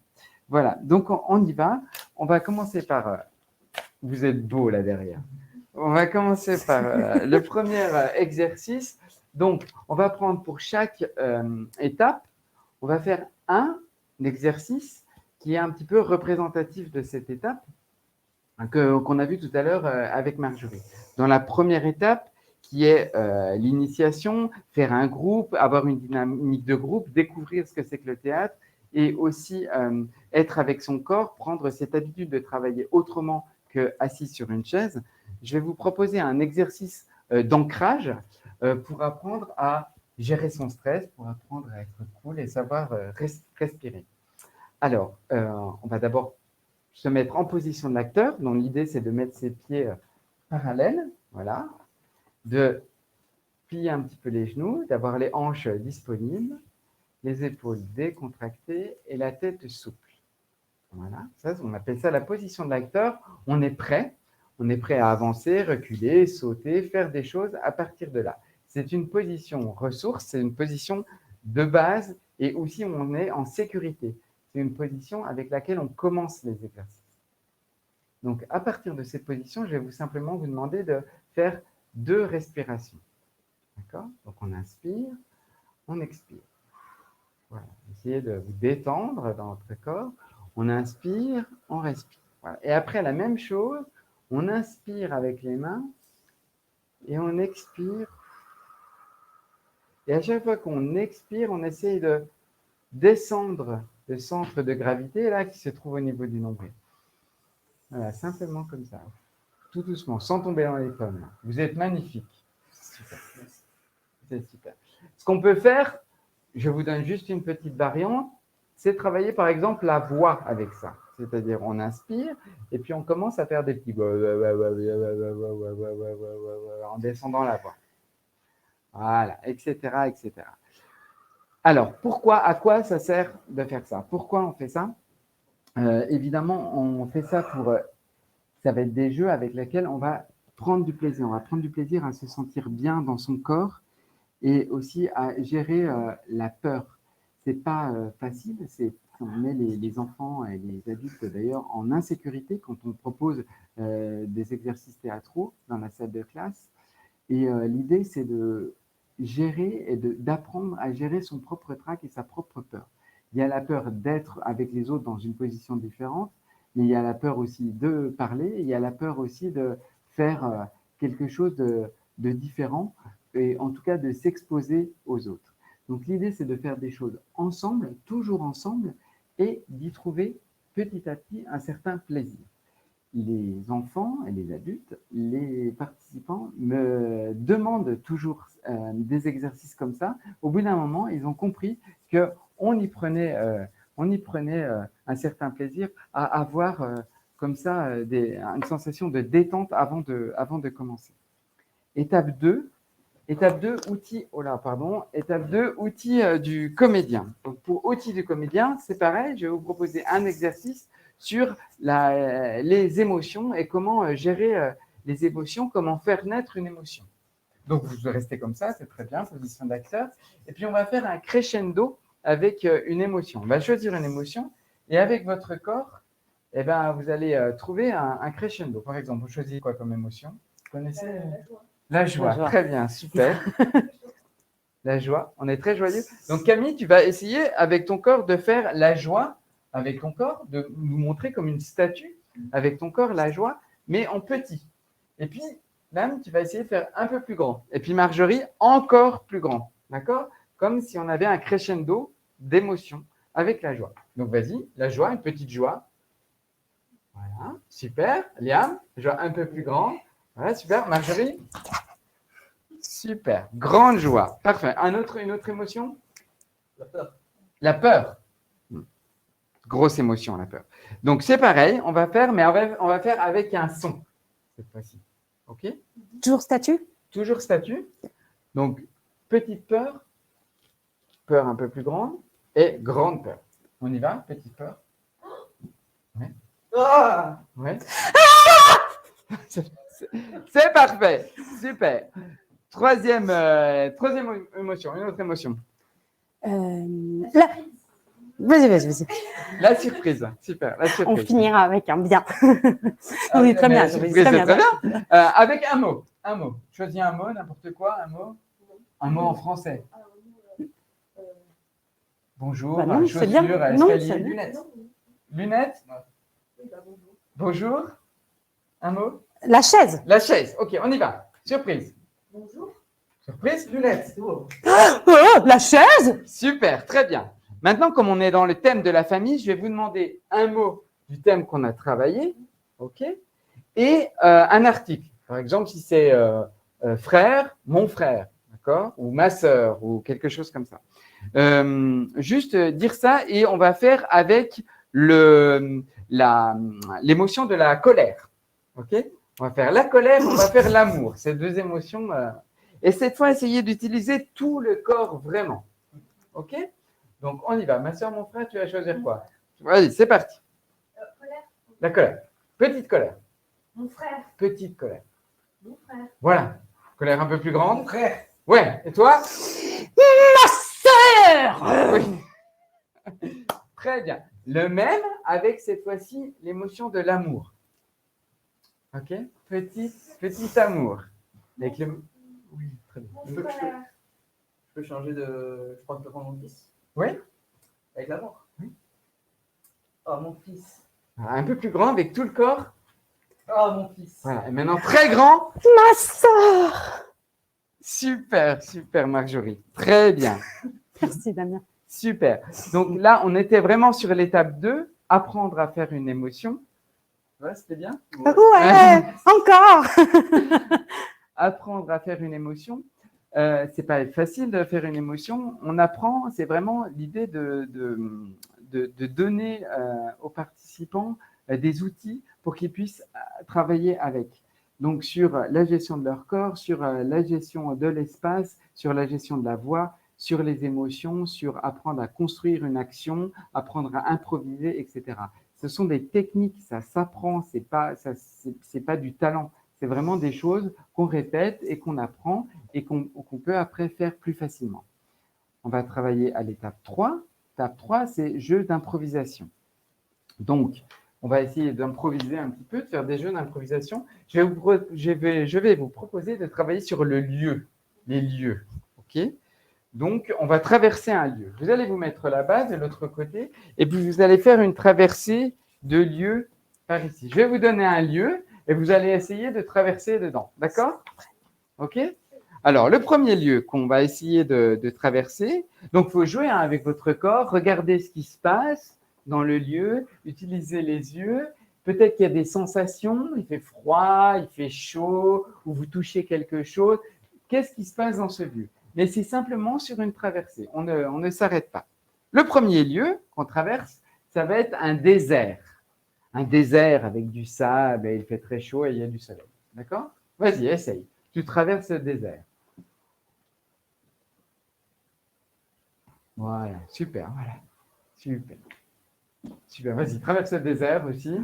Voilà, donc on y va. On va commencer par… vous êtes beau là derrière. On va commencer par le premier exercice. Donc, on va prendre pour chaque étape, on va faire un exercice qui est un petit peu représentatif de cette étape qu'on a vu tout à l'heure avec Marjorie. Dans la première étape, qui est l'initiation, faire un groupe, avoir une dynamique de groupe, découvrir ce que c'est que le théâtre et aussi être avec son corps, prendre cette habitude de travailler autrement qu'assis sur une chaise. Je vais vous proposer un exercice d'ancrage pour apprendre à gérer son stress, pour apprendre à être cool et savoir respirer. Alors, on va d'abord se mettre en position de l'acteur. Donc, l'idée, c'est de mettre ses pieds parallèles, voilà, de plier un petit peu les genoux, d'avoir les hanches disponibles, les épaules décontractées et la tête souple. Voilà, ça, on appelle ça la position de l'acteur. On est prêt à avancer, reculer, sauter, faire des choses à partir de là. C'est une position ressource, c'est une position de base et aussi où on est en sécurité. C'est une position avec laquelle on commence les exercices. Donc, à partir de cette position, je vais simplement vous demander de faire 2 respirations. D'accord? Donc, on inspire, on expire. Voilà. Essayez de vous détendre dans votre corps. On inspire, on respire. Voilà. Et après, la même chose, on inspire avec les mains et on expire. Et à chaque fois qu'on expire, on essaye de descendre le centre de gravité là qui se trouve au niveau du nombril. Voilà, simplement comme ça. Tout doucement, sans tomber dans les pommes. Là. Vous êtes magnifique. Super. C'est super. Ce qu'on peut faire, je vous donne juste une petite variante, c'est travailler par exemple la voix avec ça. C'est-à-dire on inspire et puis on commence à faire des petits en descendant la voix. Voilà, etc., etc. Alors, à quoi ça sert de faire ça? Pourquoi on fait ça? Évidemment, on fait ça ça va être des jeux avec lesquels on va prendre du plaisir. On va prendre du plaisir à se sentir bien dans son corps et aussi à gérer la peur. C'est pas facile, on met les enfants et les adultes d'ailleurs en insécurité quand on propose des exercices théâtraux dans la salle de classe. Et l'idée, c'est de gérer et d'apprendre à gérer son propre trac et sa propre peur. Il y a la peur d'être avec les autres dans une position différente, mais il y a la peur aussi de parler, il y a la peur aussi de faire quelque chose de différent, et en tout cas de s'exposer aux autres. Donc l'idée, c'est de faire des choses ensemble, toujours ensemble, et d'y trouver petit à petit un certain plaisir. Les enfants et les adultes, les participants me demandent toujours des exercices comme ça. Au bout d'un moment, ils ont compris qu'on y prenait, un certain plaisir à avoir comme ça une sensation de détente avant de commencer. Étape 2, outil, étape 2, outil du comédien. Donc pour outil du comédien, c'est pareil, je vais vous proposer un exercice sur les émotions et comment gérer les émotions, comment faire naître une émotion. Donc, vous restez comme ça, c'est très bien, position d'acteur. Et puis, on va faire un crescendo avec une émotion. On va choisir une émotion et avec votre corps, eh ben, vous allez trouver un crescendo. Par exemple, vous choisissez quoi comme émotion? Vous connaissez la joie. Très bien, super. La joie, on est très joyeux. Donc, Camille, tu vas essayer avec ton corps de faire la joie avec ton corps, de nous montrer comme une statue avec ton corps la joie, mais en petit. Et puis, Lame, tu vas essayer de faire un peu plus grand. Et puis, Marjorie, encore plus grand. D'accord? Comme si on avait un crescendo d'émotion avec la joie. Donc, vas-y, la joie, une petite joie. Voilà, super. Liam, joie un peu plus grande. Voilà, super. Marjorie? Super. Grande joie. Parfait. Une autre émotion? La peur. La peur. Grosse émotion, la peur. Donc, c'est pareil, on va faire, mais on va faire avec un son cette fois-ci. OK? Toujours statue? Toujours statue. Donc, petite peur, peur un peu plus grande et grande peur. On y va? Petite peur. Ouais. Ah! Ouais. C'est parfait. Super. Troisième émotion, une autre émotion. Vas-y. La surprise, super. La surprise. On finira avec un bien. Oui, très bien. C'est très bien. Avec un mot. Choisis un mot, n'importe quoi, un mot. Un mot en français. Bonjour, chaussures, escalier, lunettes. Lunettes. Bonjour. Un mot. La chaise. La chaise. Ok, on y va. Surprise. Bonjour. Surprise, lunettes. Oh, la chaise. Super, très bien. Maintenant, comme on est dans le thème de la famille, je vais vous demander un mot du thème qu'on a travaillé, ok, et un article. Par exemple, si c'est frère, mon frère, d'accord, ou ma sœur, ou quelque chose comme ça. Juste dire ça et on va faire avec l'émotion de la colère, ok. On va faire la colère, on va faire l'amour. Ces deux émotions. Et cette fois, essayez d'utiliser tout le corps vraiment, ok. Donc, on y va. Ma soeur, mon frère, tu vas choisir quoi? Vas-y, c'est parti. Colère. La colère. Petite colère. Mon frère. Petite colère. Mon frère. Voilà. Colère un peu plus grande. Mon frère. Ouais. Et toi? Ma sœur. peur. Oui. Très bien. Le même avec cette fois-ci l'émotion de l'amour. Ok? Petit amour. Avec le... Oui, très bien. Mon frère. Je peux changer de. Je crois que je peux prendre mon fils. Oui? Avec l'amour. Oui. Oh, mon fils. Un peu plus grand avec tout le corps. Oh, mon fils. Voilà. Et maintenant très grand. Ma sœur. Super, super Marjorie. Très bien. Merci Damien. Super. Donc là, on était vraiment sur l'étape 2, apprendre à faire une émotion. Ouais, c'était bien. Ouais, encore. Apprendre à faire une émotion. C'est pas facile de faire une émotion. On apprend, c'est vraiment l'idée de donner aux participants des outils pour qu'ils puissent travailler avec. Donc sur la gestion de leur corps, sur la gestion de l'espace, sur la gestion de la voix, sur les émotions, sur apprendre à construire une action, apprendre à improviser, etc. Ce sont des techniques, ça s'apprend, c'est pas du talent. C'est vraiment des choses qu'on répète et qu'on apprend et qu'on peut après faire plus facilement. On va travailler à l'étape 3. L'étape 3, c'est jeu d'improvisation. Donc, on va essayer d'improviser un petit peu, de faire des jeux d'improvisation. Je vais vous proposer de travailler sur le lieu, les lieux. Ok ? Donc, on va traverser un lieu. Vous allez vous mettre là-bas, de l'autre côté, et puis vous allez faire une traversée de lieux par ici. Je vais vous donner un lieu et vous allez essayer de traverser dedans. D'accord? OK? Alors, le premier lieu qu'on va essayer de traverser, donc il faut jouer avec votre corps, regardez ce qui se passe dans le lieu, utilisez les yeux. Peut-être qu'il y a des sensations, il fait froid, il fait chaud, ou vous touchez quelque chose. Qu'est-ce qui se passe dans ce lieu? Mais c'est simplement sur une traversée. On ne s'arrête pas. Le premier lieu qu'on traverse, ça va être un désert. Un désert avec du sable, et il fait très chaud et il y a du soleil. D'accord? Vas-y, essaye. Tu traverses le désert. Voilà, super, voilà. Super. Super, vas-y, traverse le désert aussi.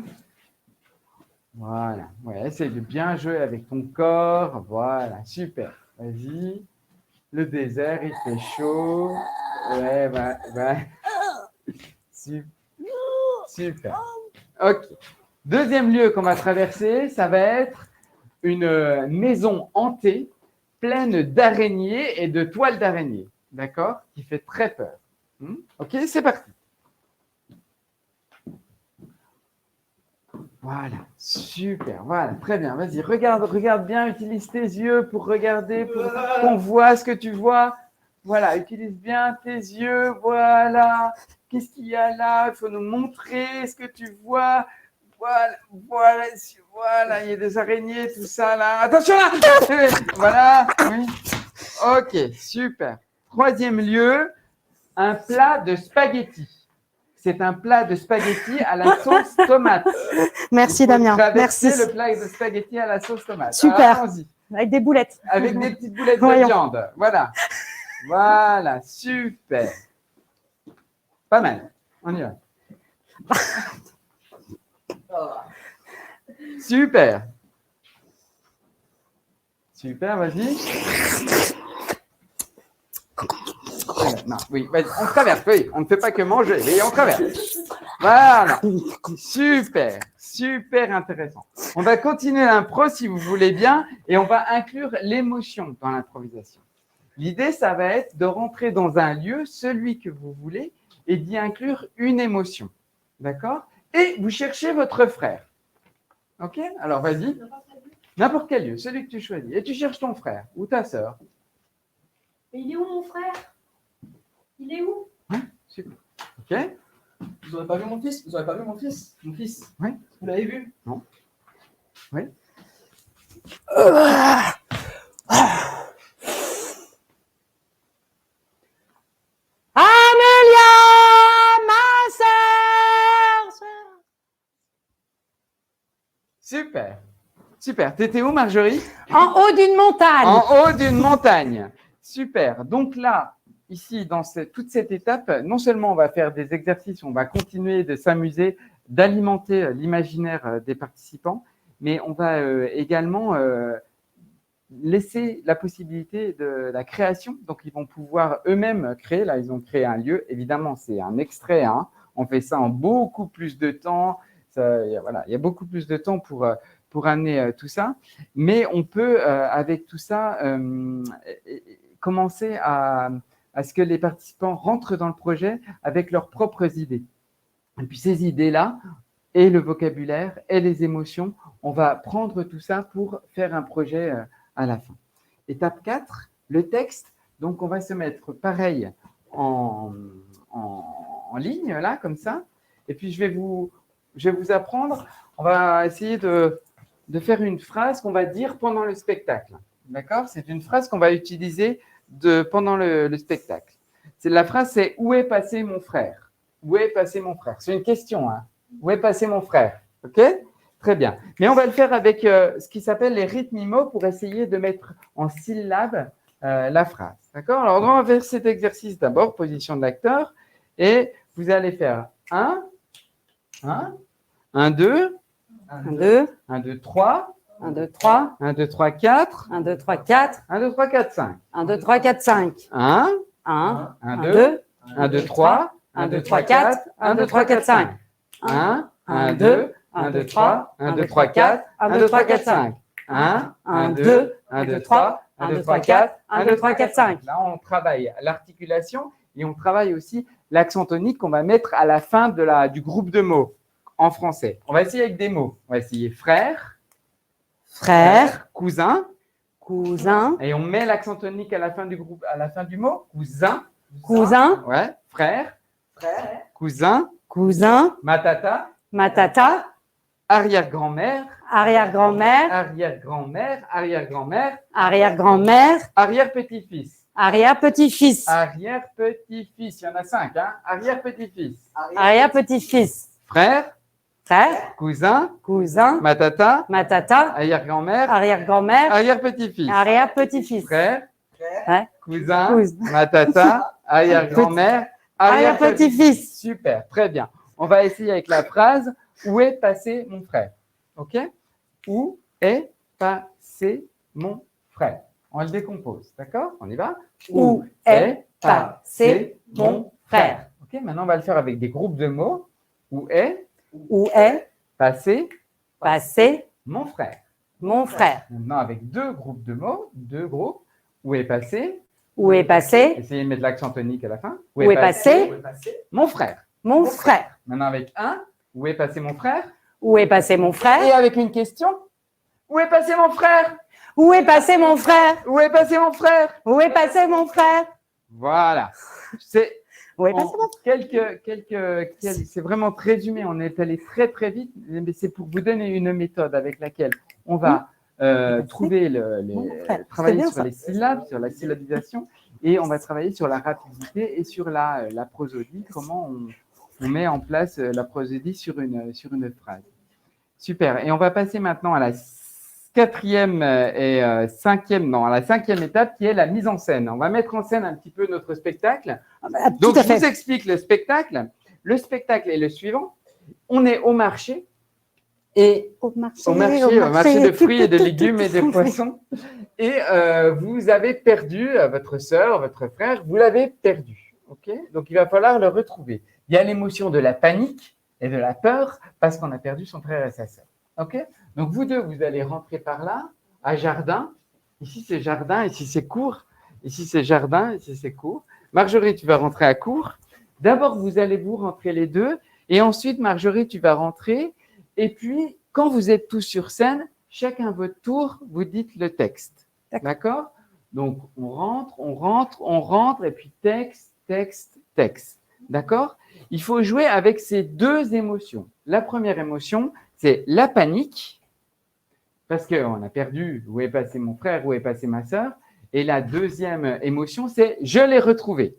Voilà, ouais, essaye de bien jouer avec ton corps. Voilà, super. Vas-y. Le désert, il fait chaud. Ouais, ouais. Super. Ok. Deuxième lieu qu'on va traverser, ça va être une maison hantée, pleine d'araignées et de toiles d'araignées. D'accord? Qui fait très peur. Ok, c'est parti. Voilà, super, voilà, très bien. Vas-y, regarde bien, utilise tes yeux pour regarder, pour qu'on voit ce que tu vois. Voilà, utilise bien tes yeux, voilà. Qu'est-ce qu'il y a là? Il faut nous montrer ce que tu vois. Voilà, il y a des araignées, tout ça là. Attention là! Voilà, oui. Ok, super. Troisième lieu, un plat de spaghettis. C'est un plat de spaghettis à la sauce tomate. Merci Damien. Merci. Le plat de spaghettis à la sauce tomate. Super. Allons-y. Avec des boulettes. Avec des petites boulettes de Voyons. viande. Voilà. Voilà, super. Pas mal. On y va. Super. Super, vas-y. Non, oui, vas-y, on traverse, oui, on ne fait pas que manger, mais on traverse. Voilà, super, super intéressant. On va continuer l'impro si vous voulez bien, et on va inclure l'émotion dans l'improvisation. L'idée, ça va être de rentrer dans un lieu, celui que vous voulez, et d'y inclure une émotion. D'accord? Et vous cherchez votre frère. Ok? Alors, vas-y. N'importe quel lieu, celui que tu choisis. Et tu cherches ton frère ou ta sœur. Mais il est où mon frère? Il est où? Super. Ok? Vous n'aurez pas vu mon fils? Vous n'aurez pas vu mon fils? Mon fils? Oui. Vous l'avez vu? Non. Oui. Amélia, ma sœur. Super. Super. T'étais où, Marjorie? En haut d'une montagne. En haut d'une montagne. Super. Donc là, ici, dans toute cette étape, non seulement on va faire des exercices, on va continuer de s'amuser, d'alimenter l'imaginaire des participants, mais on va également laisser la possibilité de la création. Donc, ils vont pouvoir eux-mêmes créer. Là, ils ont créé un lieu. Évidemment, c'est un extrait. Hein. On fait ça en beaucoup plus de temps. Voilà, il y a beaucoup plus de temps pour amener tout ça. Mais on peut, avec tout ça, commencer à ce que les participants rentrent dans le projet avec leurs propres idées. Et puis, ces idées-là, et le vocabulaire, et les émotions, on va prendre tout ça pour faire un projet à la fin. Étape 4, le texte. Donc, on va se mettre pareil en ligne, là, comme ça. Et puis, je vais vous apprendre. On va essayer de faire une phrase qu'on va dire pendant le spectacle. D'accord? C'est une phrase qu'on va utiliser pendant le spectacle. La phrase, c'est « Où est passé mon frère ?» Où est passé mon frère? C'est une question. Hein? Où est passé mon frère? OK? Très bien. Mais on va le faire avec ce qui s'appelle les rythmes IMO pour essayer de mettre en syllabes la phrase. D'accord? Alors, on va faire cet exercice d'abord, position de l'acteur. Et vous allez faire 1, 2, 1, 2, 1, 2, 3, 1, 2, 3, 1, 2, 3, 4, 1, 2, 3, 4, 1, 2, 3, 4, 5. 1, 2, 3, 4, 5. 1, 1, 1, 2, 2, 1, 2, 3, 1, 2, 3, 4, 1, 2, 3, 4, 5. 1, 1, 2, 1, 2, 3, 1, 2, 3, 4, 1, 2, 3, 4, 5. 1, 1, 2, 1, 2, 3, 1, 2, 3, 4, 1, 2, 3, 4, 5. Là, on travaille l'articulation et on travaille aussi l'accent tonique qu'on va mettre à la fin du groupe de mots en français. On va essayer avec des mots. On va essayer frère, Frère, cousin, cousin, et on met l'accent tonique à la fin du groupe, à la fin du mot. Cousin, cousin, ouais, frère, cousin, cousin, matata, matata, arrière-grand-mère, arrière-grand-mère, arrière-grand-mère, arrière-grand-mère, arrière-grand-mère, arrière-petit-fils. arrière-petit-fils, Arrière-petit-fils, il y en a 5, hein? Arrière-petit-fils. arrière-petit-fils, Frère, frère, cousin, cousin, matata, matata, arrière-grand-mère, arrière-grand-mère, arrière-petit-fils. arrière-petit-fils, Frère, Ouais. cousin, Cousin. matata, arrière-grand-mère, arrière-petit-fils. Super, très bien. On va essayer avec la phrase « Où est passé mon frère ?» OK? Où est passé mon frère? On le décompose, d'accord? On y va? Où est passé mon frère? OK, maintenant on va le faire avec des groupes de mots. Où est Où est passé passé mon frère? mon frère? Maintenant avec deux groupes de mots, deux groupes. Où est passé? Où est passé Essayez de mettre l'accent tonique à la fin. Où est passé mon frère? mon frère? Maintenant avec un. Où est passé mon frère? Où est passé mon Et frère? avec une question. Où est passé mon frère? Où est passé mon frère? Où est passé mon frère? Où est passé mon frère? Voilà. C'est Où est passé mon frère? c'est vraiment très résumé. On est allé très très vite, mais c'est pour vous donner une méthode avec laquelle on va trouver travailler bien, sur ça. les syllabes, sur la syllabisation, et on va travailler sur la rapidité et sur la prosodie. Comment on met en place la prosodie sur une phrase. Super. Et on va passer maintenant à la quatrième et à la cinquième étape qui est la mise en scène. On va mettre en scène un petit peu notre spectacle. Donc, je vous explique le spectacle. Le spectacle est le suivant. On est au marché et Au marché de fruits et de légumes et de poissons. Et vous avez perdu votre sœur, votre frère, vous l'avez perdu. Okay? Donc, il va falloir le retrouver. Il y a l'émotion de la panique et de la peur parce qu'on a perdu son frère et sa sœur. OK? Donc, vous deux, vous allez rentrer par là, à jardin. Ici, c'est jardin, ici, c'est cours. Ici, c'est jardin, ici, c'est cours. Marjorie, tu vas rentrer à cours. D'abord, vous allez vous rentrer les deux. Et ensuite, Marjorie, tu vas rentrer. Et puis, quand vous êtes tous sur scène, chacun votre tour, vous dites le texte. D'accord? Donc, on rentre, et puis texte. D'accord? Il faut jouer avec ces deux émotions. La première émotion, c'est la panique, parce qu'on a perdu où est passé mon frère, où est passé ma sœur. Et la deuxième émotion, c'est je l'ai retrouvé.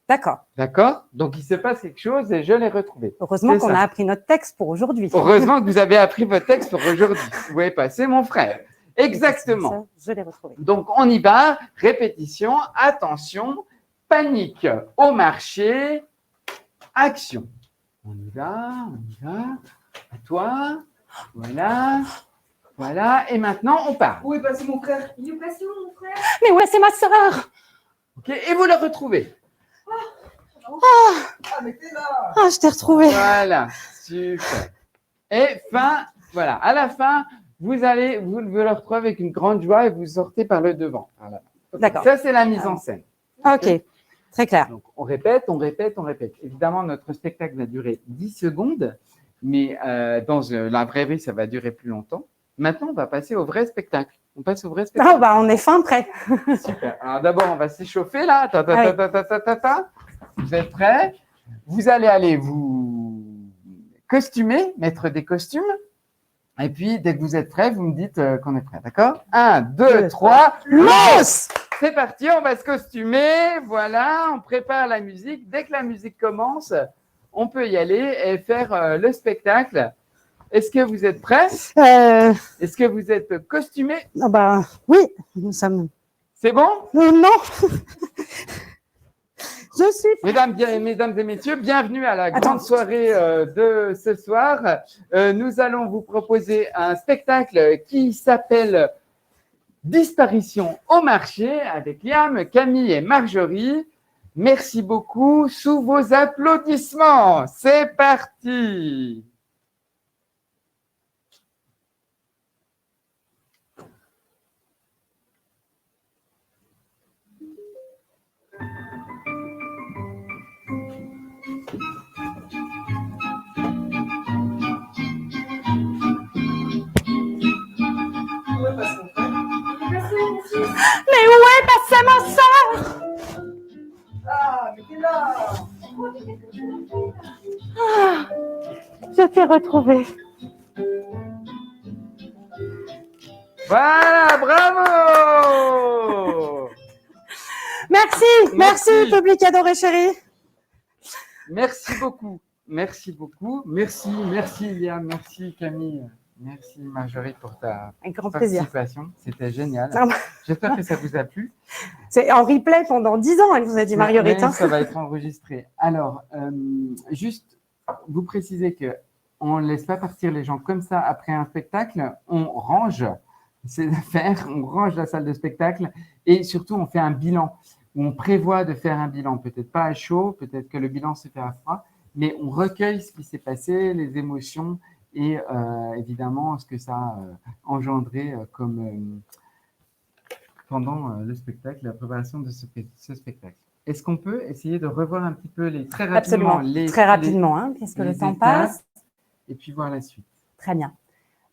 D'accord. D'accord? Donc, il se passe quelque chose et je l'ai retrouvé. Heureusement qu'on a appris notre texte pour aujourd'hui. Heureusement que vous avez appris votre texte pour aujourd'hui. Où est passé mon frère? Exactement. Je l'ai retrouvé. Donc, on y va. Répétition. Attention. Panique au marché. Action. On y va. À toi. Voilà. Voilà, et maintenant, on part. Où est passé mon frère? Il est passé où, mon frère? Mais ouais, c'est ma sœur. Ok, et vous le retrouvez. Ah, mais t'es là! Ah, je t'ai retrouvée. Voilà, super. Et fin, voilà, à la fin, vous le retrouvez avec une grande joie et vous sortez par le devant. Voilà. D'accord. Ça, c'est la mise en scène. Ok, très clair. Donc, on répète, on répète, on répète. Évidemment, notre spectacle va durer 10 secondes, mais dans la vraie vie, ça va durer plus longtemps. Maintenant, on va passer au vrai spectacle. On passe au vrai spectacle. Ah, bah, on est fin prêt. Super. Alors d'abord, on va s'échauffer là. Ta, ta, Ah oui. ta, ta, ta, ta, ta. Vous êtes prêts? Vous allez aller vous costumer, mettre des costumes. Et puis, dès que vous êtes prêts, vous me dites qu'on est prêt. D'accord? 1, 2, 3. Lance! C'est parti, on va se costumer. Voilà, on prépare la musique. Dès que la musique commence, on peut y aller et faire le spectacle. Est-ce que vous êtes prêts? Est-ce que vous êtes costumés? Ah bah, oui, nous sommes. C'est bon? Non. Je suis. Mesdames et messieurs, bienvenue à la grande soirée de ce soir. Nous allons vous proposer un spectacle qui s'appelle Disparition au marché avec Liam, Camille et Marjorie. Merci beaucoup. Sous vos applaudissements, c'est parti. Où est passé mon frère? Il est passé où, mon fils? Mais où est passée ma sœur? Ah, mais t'es là! Ah, je t'ai retrouvée. Voilà, bravo. Merci, public adoré chéri. Merci beaucoup. Merci Liam, merci Camille, merci Marjorie pour ta Avec grand plaisir. participation. C'était génial. Ah bah. J'espère que ça vous a plu. C'est en replay pendant 10 ans, elle vous a dit Marguerite. Oui, ça va être enregistré. Alors, juste vous préciser qu'on ne laisse pas partir les gens comme ça après un spectacle. On range ses affaires, on range la salle de spectacle et surtout on fait un bilan. On prévoit de faire un bilan, peut-être pas à chaud, peut-être que le bilan se fait à froid, mais on recueille ce qui s'est passé, les émotions et évidemment ce que ça a engendré pendant le spectacle, la préparation de ce spectacle. Est-ce qu'on peut essayer de revoir un petit peu très rapidement, très rapidement, puisque le temps passe. Et puis voir la suite. Très bien.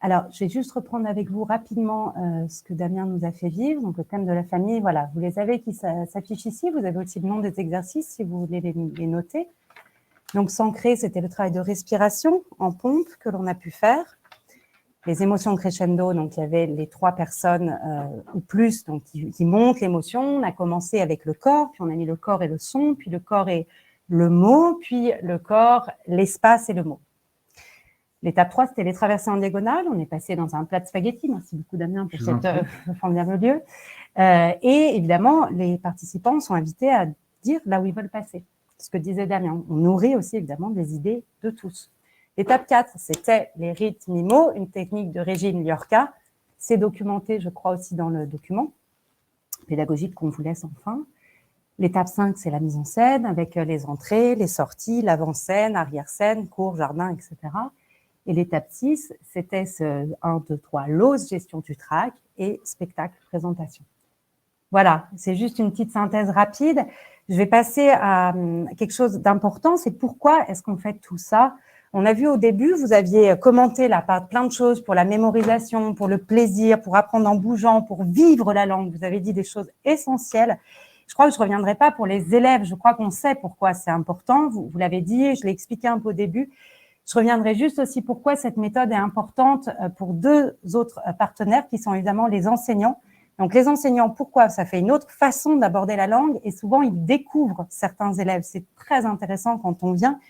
Alors, je vais juste reprendre avec vous rapidement ce que Damien nous a fait vivre. Donc, le thème de la famille, voilà, vous les avez qui s'affichent ici. Vous avez aussi le nom des exercices si vous voulez les noter. Donc, s'ancrer, c'était le travail de respiration en pompe que l'on a pu faire. Les émotions crescendo, donc il y avait les 3 personnes ou plus donc, qui montent l'émotion. On a commencé avec le corps, puis on a mis le corps et le son, puis le corps et le mot, puis le corps, l'espace et le mot. L'étape 3, c'était les traversées en diagonale. On est passé dans un plat de spaghettis. Merci beaucoup Damien pour cette formidable lieu. Et évidemment, les participants sont invités à dire là où ils veulent passer. Ce que disait Damien. On nourrit aussi évidemment des idées de tous. L'étape 4, c'était les rites MIMO, une technique de Régine Liorca. C'est documenté, je crois, aussi dans le document pédagogique qu'on vous laisse enfin. L'étape 5, c'est la mise en scène avec les entrées, les sorties, l'avant-scène, arrière-scène, cours, jardin, etc. Et l'étape 6, c'était ce 1, 2, 3, l'ose, gestion du track et spectacle, présentation. Voilà, c'est juste une petite synthèse rapide. Je vais passer à quelque chose d'important, c'est pourquoi est-ce qu'on fait tout ça? On a vu au début, vous aviez commenté là par plein de choses pour la mémorisation, pour le plaisir, pour apprendre en bougeant, pour vivre la langue. Vous avez dit des choses essentielles. Je crois que je ne reviendrai pas pour les élèves. Je crois qu'on sait pourquoi c'est important. Vous l'avez dit, je l'ai expliqué un peu au début. Je reviendrai juste aussi pourquoi cette méthode est importante pour 2 autres partenaires qui sont évidemment les enseignants. Donc, les enseignants, pourquoi? Ça fait une autre façon d'aborder la langue et souvent, ils découvrent certains élèves. C'est très intéressant quand on vient.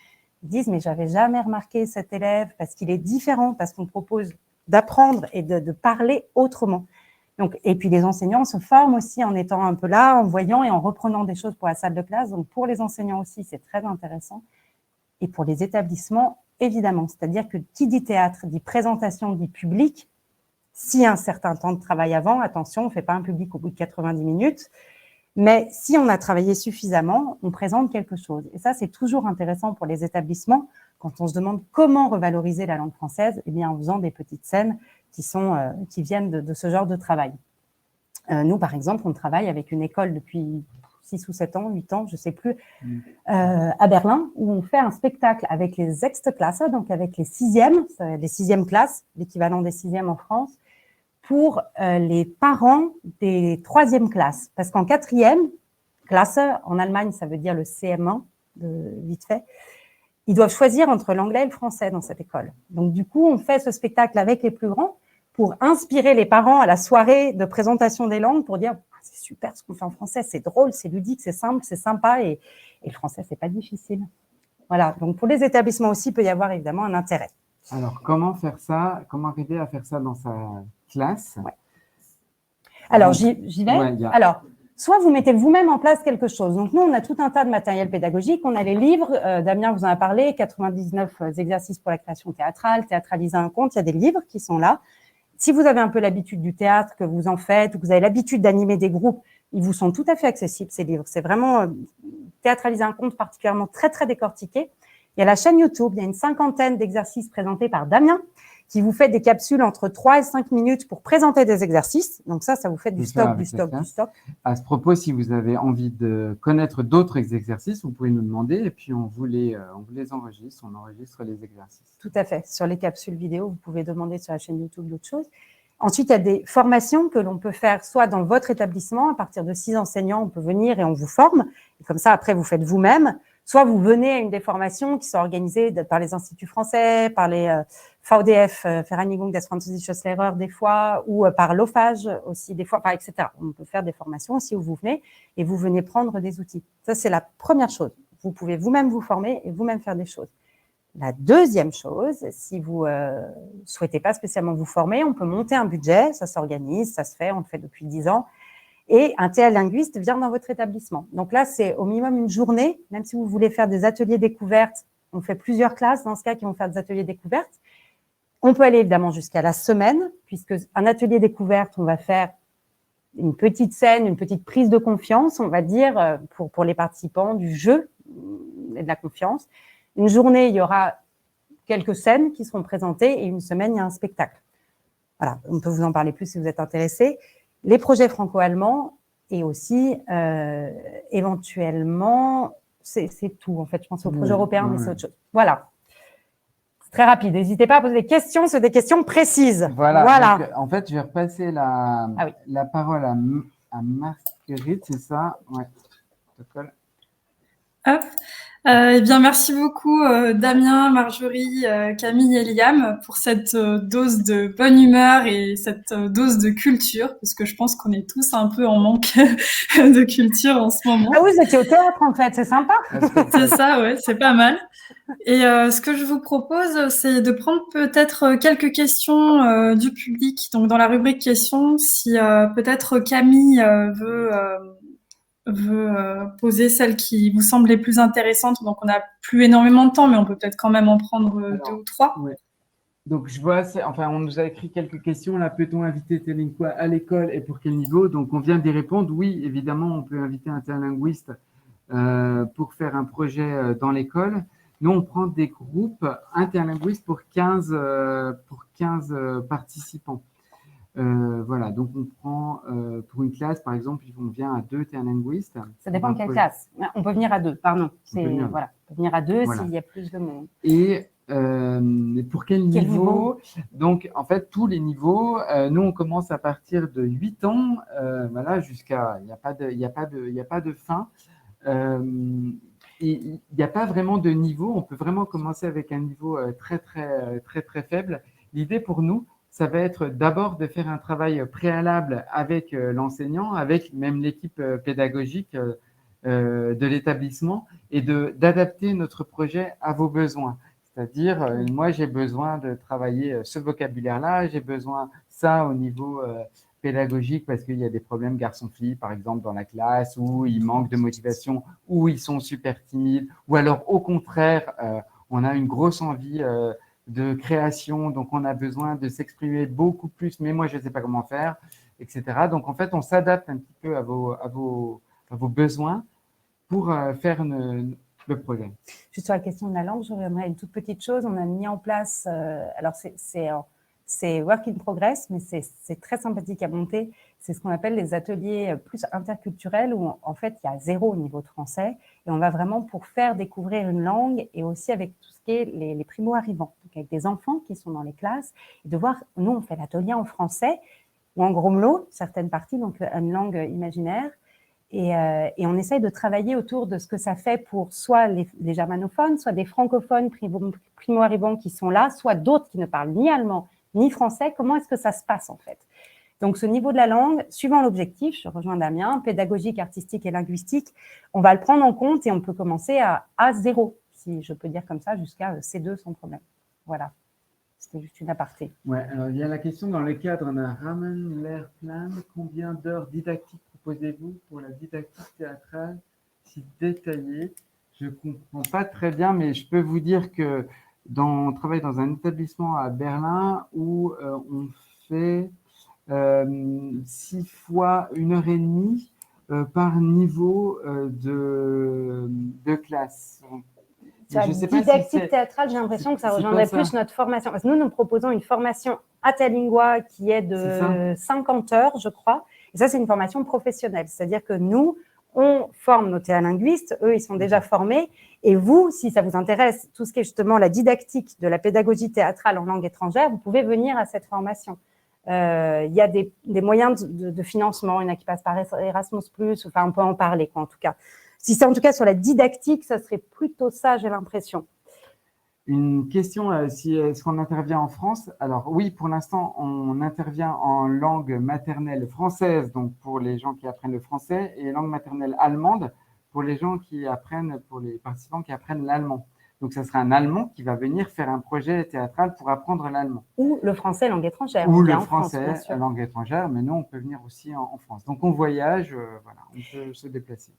Ils disent, mais j'avais jamais remarqué cet élève parce qu'il est différent, parce qu'on propose d'apprendre et de parler autrement. Donc, et puis, les enseignants se forment aussi en étant un peu là, en voyant et en reprenant des choses pour la salle de classe. Donc, pour les enseignants aussi, c'est très intéressant. Et pour les établissements, évidemment. C'est-à-dire que qui dit théâtre, dit présentation, dit public, Si un certain temps de travail avant, attention, on ne fait pas un public au bout de 90 minutes, mais si on a travaillé suffisamment, on présente quelque chose. Et ça, c'est toujours intéressant pour les établissements quand on se demande comment revaloriser la langue française, eh bien, en faisant des petites scènes qui viennent de ce genre de travail. Nous, par exemple, on travaille avec une école depuis 6 ou 7 ans, 8 ans, je ne sais plus, à Berlin, où on fait un spectacle avec les Extraklasse, donc avec les 6e classes, l'équivalent des 6e en France, pour les parents des 3e classes. Parce qu'en 4e classe, en Allemagne, ça veut dire le CM1, vite fait, ils doivent choisir entre l'anglais et le français dans cette école. Donc, du coup, on fait ce spectacle avec les plus grands pour inspirer les parents à la soirée de présentation des langues pour dire « c'est super ce qu'on fait en français, c'est drôle, c'est ludique, c'est simple, c'est sympa et le français, c'est pas difficile ». Voilà, donc pour les établissements aussi, il peut y avoir évidemment un intérêt. Alors, comment faire ça? Comment arriver à faire ça dans sa classe? Ouais. Alors, j'y vais. Ouais, Alors, soit vous mettez vous-même en place quelque chose. Donc, nous, on a tout un tas de matériel pédagogique. On a les livres. Damien vous en a parlé, 99 exercices pour la création théâtrale, théâtraliser un conte. Il y a des livres qui sont là. Si vous avez un peu l'habitude du théâtre, que vous en faites, ou que vous avez l'habitude d'animer des groupes, ils vous sont tout à fait accessibles, ces livres. C'est vraiment théâtraliser un conte particulièrement très, très décortiqué. Il y a la chaîne YouTube, il y a une 50aine d'exercices présentés par Damien, qui vous fait des capsules entre 3 et 5 minutes pour présenter des exercices. Donc ça vous fait du stock, du stock, du stock. À ce propos, si vous avez envie de connaître d'autres exercices, vous pouvez nous demander et puis on vous les enregistre, on enregistre les exercices. Tout à fait. Sur les capsules vidéo, vous pouvez demander sur la chaîne YouTube d'autres choses. Ensuite, il y a des formations que l'on peut faire soit dans votre établissement, à partir de 6 enseignants, on peut venir et on vous forme. Et comme ça, après, vous faites vous-même. Soit vous venez à une des formations qui sont organisées par les instituts français, par les VDF, Vereinigung des Französisches Lehrers des fois, ou par l'OFAGE aussi des fois, etc. On peut faire des formations aussi où vous venez et vous venez prendre des outils. Ça, c'est la première chose. Vous pouvez vous-même vous former et vous-même faire des choses. La deuxième chose, si vous souhaitez pas spécialement vous former, on peut monter un budget, ça s'organise, ça se fait, on le fait depuis 10 ans. Et un TA linguiste vient dans votre établissement. Donc là, c'est au minimum une journée, même si vous voulez faire des ateliers découvertes, on fait plusieurs classes dans ce cas qui vont faire des ateliers découvertes. On peut aller évidemment jusqu'à la semaine, puisque un atelier découverte, on va faire une petite scène, une petite prise de confiance, on va dire, pour les participants, du jeu et de la confiance. Une journée, il y aura quelques scènes qui seront présentées et une semaine, il y a un spectacle. Voilà, on peut vous en parler plus si vous êtes intéressé. Les projets franco-allemands et aussi éventuellement, c'est tout en fait. Je pense aux projets européens, mais c'est autre chose. Voilà. C'est très rapide. N'hésitez pas à poser des questions, c'est des questions précises. Voilà. Donc, en fait, je vais repasser la parole à Marguerite, c'est ça? Ouais. Hop. Eh bien, merci beaucoup Damien, Marjorie, Camille et Liam pour cette dose de bonne humeur et cette dose de culture, parce que je pense qu'on est tous un peu en manque de culture en ce moment. Ah oui, vous étiez au théâtre en fait, c'est sympa. C'est ça, ouais, c'est pas mal. Et ce que je vous propose, c'est de prendre peut-être quelques questions du public. Donc, dans la rubrique questions, si peut-être Camille veut poser celles qui vous semblent les plus intéressantes. Donc, on n'a plus énormément de temps, mais on peut peut-être quand même en prendre 2 ou 3. Ouais. Donc, je vois, on nous a écrit quelques questions. Là, peut-on inviter Télinqua à l'école et pour quel niveau? Donc, on vient d'y répondre. Oui, évidemment, on peut inviter un linguiste pour faire un projet dans l'école. Nous, on prend des groupes interlinguistes pour 15 participants. Voilà, donc on prend pour une classe, par exemple, on vient à 2 linguistes. Ça dépend de quelle classe. On peut venir à 2, pardon. Voilà, on peut venir à 2 s'il y a plus de monde. Et pour quel niveau? Donc, en fait, tous les niveaux. Nous, on commence à partir de 8 ans, voilà, jusqu'à. Il n'y a pas de fin. Et il n'y a pas vraiment de niveau. On peut vraiment commencer avec un niveau très faible. L'idée pour nous, ça va être d'abord de faire un travail préalable avec l'enseignant, avec même l'équipe pédagogique de l'établissement et d'adapter notre projet à vos besoins. C'est-à-dire, moi, j'ai besoin de travailler ce vocabulaire-là, j'ai besoin ça au niveau pédagogique parce qu'il y a des problèmes garçons-filles, par exemple, dans la classe, où ils manquent de motivation, où ils sont super timides, ou alors au contraire, on a une grosse envie de création, donc on a besoin de s'exprimer beaucoup plus, mais moi je ne sais pas comment faire, etc. Donc en fait, on s'adapte un petit peu à vos besoins pour faire le projet. Juste sur la question de la langue, je reviendrai à une toute petite chose. On a mis en place, alors c'est work in progress, mais c'est très sympathique à monter. C'est ce qu'on appelle les ateliers plus interculturels où en fait il y a 0 au niveau de français et on va vraiment pour faire découvrir une langue et aussi avec tout ce qui est les primo-arrivants, donc avec des enfants qui sont dans les classes et de voir, nous on fait l'atelier en français ou en gromelot, certaines parties, donc une langue imaginaire. Et on essaye de travailler autour de ce que ça fait pour soit les germanophones, soit des francophones primo-arrivants qui sont là, soit d'autres qui ne parlent ni allemand ni français. Comment est-ce que ça se passe en fait? Donc, ce niveau de la langue, suivant l'objectif, je rejoins Damien, pédagogique, artistique et linguistique, on va le prendre en compte et on peut commencer à A0, si je peux dire comme ça, jusqu'à C2 sans problème. Voilà, c'était juste une aparté. Ouais, alors il y a la question dans le cadre d'un Ramen Lehrplan, combien d'heures didactiques proposez-vous pour la didactique théâtrale si détaillée? Je ne comprends pas très bien, mais je peux vous dire que on travaille dans un établissement à Berlin où on fait 6 fois 1h30 par niveau de classe. Didactique théâtrale, j'ai l'impression que ça rejoindrait plus notre formation. Parce que nous proposons une formation Atalingua qui est de 50 heures, je crois. Et ça, c'est une formation professionnelle. C'est-à-dire que nous, on forme nos théalinguistes. Eux, ils sont déjà formés. Et vous, si ça vous intéresse, tout ce qui est justement la didactique de la pédagogie théâtrale en langue étrangère, vous pouvez venir à cette formation. Il y a des moyens de financement. Il y en a qui passent par Erasmus+, enfin, on peut en parler, quoi, en tout cas. Si c'est en tout cas sur la didactique, ça serait plutôt ça, j'ai l'impression. Une question, est-ce qu'on intervient en France? Alors oui, pour l'instant, on intervient en langue maternelle française, donc pour les gens qui apprennent le français, et langue maternelle allemande pour les gens qui apprennent, pour les participants qui apprennent l'allemand. Donc, ça sera un Allemand qui va venir faire un projet théâtral pour apprendre l'allemand. Ou le français langue étrangère. Ou le français langue étrangère, mais nous, on peut venir aussi en France. Donc, on voyage, voilà, on peut se déplacer.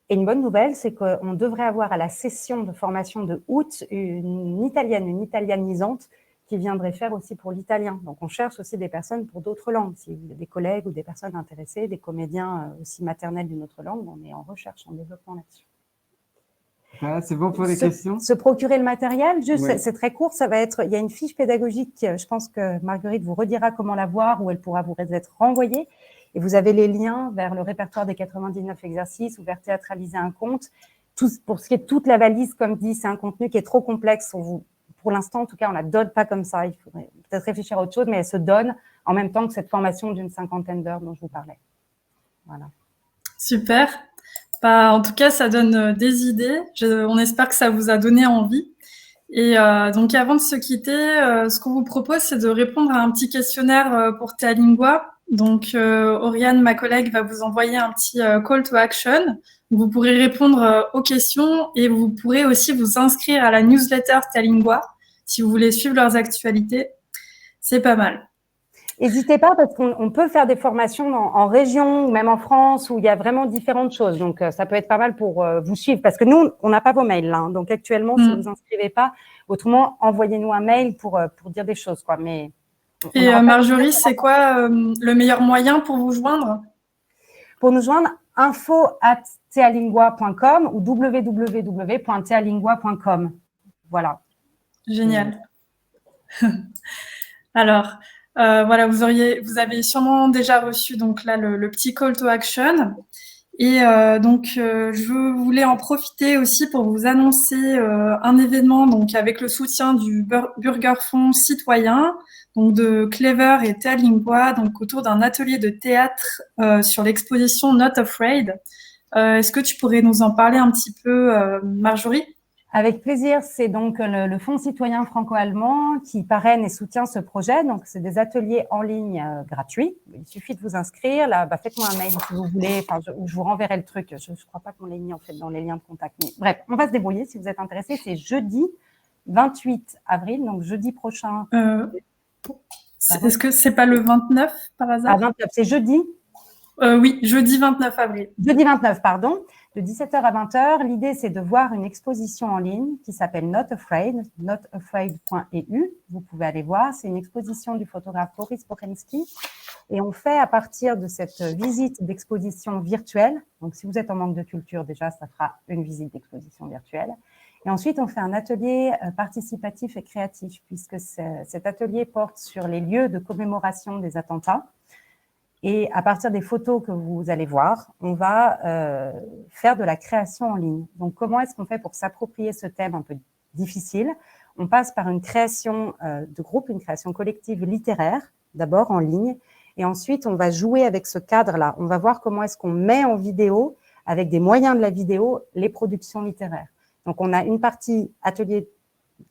Et une bonne nouvelle, c'est qu'on devrait avoir à la session de formation de août une italianisante qui viendrait faire aussi pour l'italien. Donc, on cherche aussi des personnes pour d'autres langues. Si vous avez des collègues ou des personnes intéressées, des comédiens aussi maternels d'une autre langue, on est en recherche, en développement là-dessus. Voilà, c'est bon pour les questions. Se procurer le matériel, juste, c'est très court. Ça va être, il y a une fiche pédagogique. Je pense que Marguerite vous redira comment la voir ou elle pourra vous être renvoyée. Et vous avez les liens vers le répertoire des 99 exercices ou vers théâtraliser un conte. Pour ce qui est de toute la valise, comme dit, c'est un contenu qui est trop complexe. Pour l'instant, en tout cas, on ne la donne pas comme ça. Il faudrait peut-être réfléchir à autre chose, mais elle se donne en même temps que cette formation d'une 50aine d'heures dont je vous parlais. Voilà. Super. En tout cas, ça donne des idées. On espère que ça vous a donné envie. Et donc, avant de se quitter, ce qu'on vous propose, c'est de répondre à un petit questionnaire pour Théalingua. Donc, Oriane, ma collègue, va vous envoyer un petit call to action. Vous pourrez répondre aux questions et vous pourrez aussi vous inscrire à la newsletter Théalingua si vous voulez suivre leurs actualités. C'est pas mal. N'hésitez pas parce qu'on peut faire des formations en région ou même en France où il y a vraiment différentes choses. Donc, ça peut être pas mal pour vous suivre parce que nous, on n'a pas vos mails là. Hein. Donc, actuellement, si vous vous inscrivez pas, autrement, envoyez-nous un mail pour dire des choses, quoi. Mais et Marjorie, c'est quoi le meilleur moyen pour vous joindre? Pour nous joindre, info@thealingua.com ou www.thealingua.com. Voilà. Génial. Alors, voilà, vous avez sûrement déjà reçu donc là le petit call to action. Et donc, je voulais en profiter aussi pour vous annoncer un événement donc avec le soutien du Bürgerfonds citoyen, donc de Clever et Théalingua, donc autour d'un atelier de théâtre sur l'exposition Not Afraid. Est-ce que tu pourrais nous en parler un petit peu, Marjorie? Avec plaisir, c'est donc le Fonds citoyen franco-allemand qui parraine et soutient ce projet. Donc, c'est des ateliers en ligne gratuits. Il suffit de vous inscrire. Là, faites-moi un mail si vous voulez, je vous renverrai le truc. Je ne crois pas qu'on l'ait mis en fait dans les liens de contact. Mais, bref, on va se débrouiller si vous êtes intéressés. C'est jeudi 28 avril, donc jeudi prochain. Est-ce que c'est pas le 29 par hasard? 29, c'est jeudi. Oui, jeudi 29 avril. Jeudi 29, pardon. De 17h à 20h, l'idée, c'est de voir une exposition en ligne qui s'appelle Not Afraid, notafraid.eu. Vous pouvez aller voir. C'est une exposition du photographe Boris Borensky. Et on fait à partir de cette visite d'exposition virtuelle. Donc, si vous êtes en manque de culture, déjà, ça fera une visite d'exposition virtuelle. Et ensuite, on fait un atelier participatif et créatif, puisque cet atelier porte sur les lieux de commémoration des attentats. Et à partir des photos que vous allez voir, on va faire de la création en ligne. Donc, comment est-ce qu'on fait pour s'approprier ce thème un peu difficile? On passe par une création de groupe, une création collective littéraire, d'abord en ligne. Et ensuite, on va jouer avec ce cadre-là. On va voir comment est-ce qu'on met en vidéo, avec des moyens de la vidéo, les productions littéraires. Donc, on a une partie atelier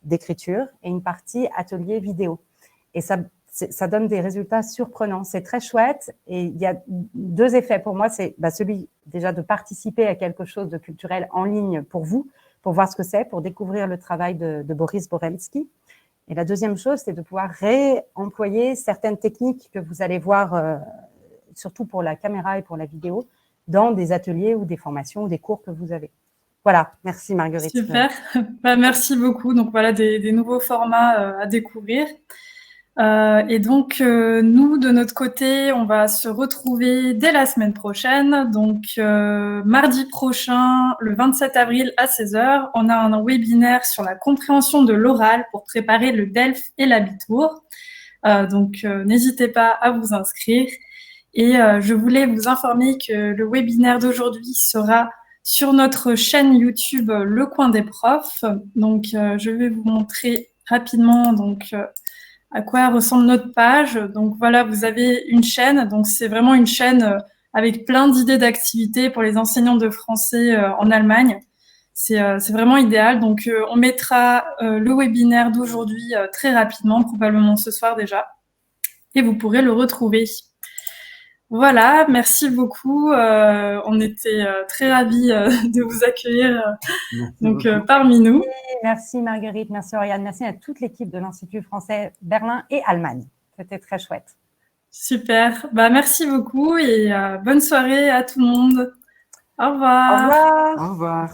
d'écriture et une partie atelier vidéo. Et ça donne des résultats surprenants. C'est très chouette et il y a deux effets pour moi. C'est celui déjà de participer à quelque chose de culturel en ligne pour vous, pour voir ce que c'est, pour découvrir le travail de Boris Borensky. Et la deuxième chose, c'est de pouvoir réemployer certaines techniques que vous allez voir, surtout pour la caméra et pour la vidéo, dans des ateliers ou des formations ou des cours que vous avez. Voilà, merci Marguerite. Super, merci beaucoup. Donc voilà, des nouveaux formats à découvrir. Et donc, nous, de notre côté, on va se retrouver dès la semaine prochaine. Donc, mardi prochain, le 27 avril à 16h, on a un webinaire sur la compréhension de l'oral pour préparer le DELF et l'Abitur. Donc, n'hésitez pas à vous inscrire. Et je voulais vous informer que le webinaire d'aujourd'hui sera sur notre chaîne YouTube Le Coin des Profs. Donc, je vais vous montrer rapidement à quoi ressemble notre page. Donc voilà, vous avez une chaîne. Donc c'est vraiment une chaîne avec plein d'idées d'activités pour les enseignants de français en Allemagne. C'est vraiment idéal. Donc on mettra le webinaire d'aujourd'hui très rapidement, probablement ce soir déjà, et vous pourrez le retrouver. Voilà, merci beaucoup. On était très ravis de vous accueillir parmi nous. Merci Marguerite, merci Oriane, merci à toute l'équipe de l'Institut français Berlin et Allemagne. C'était très chouette. Super, merci beaucoup et bonne soirée à tout le monde. Au revoir. Au revoir. Au revoir.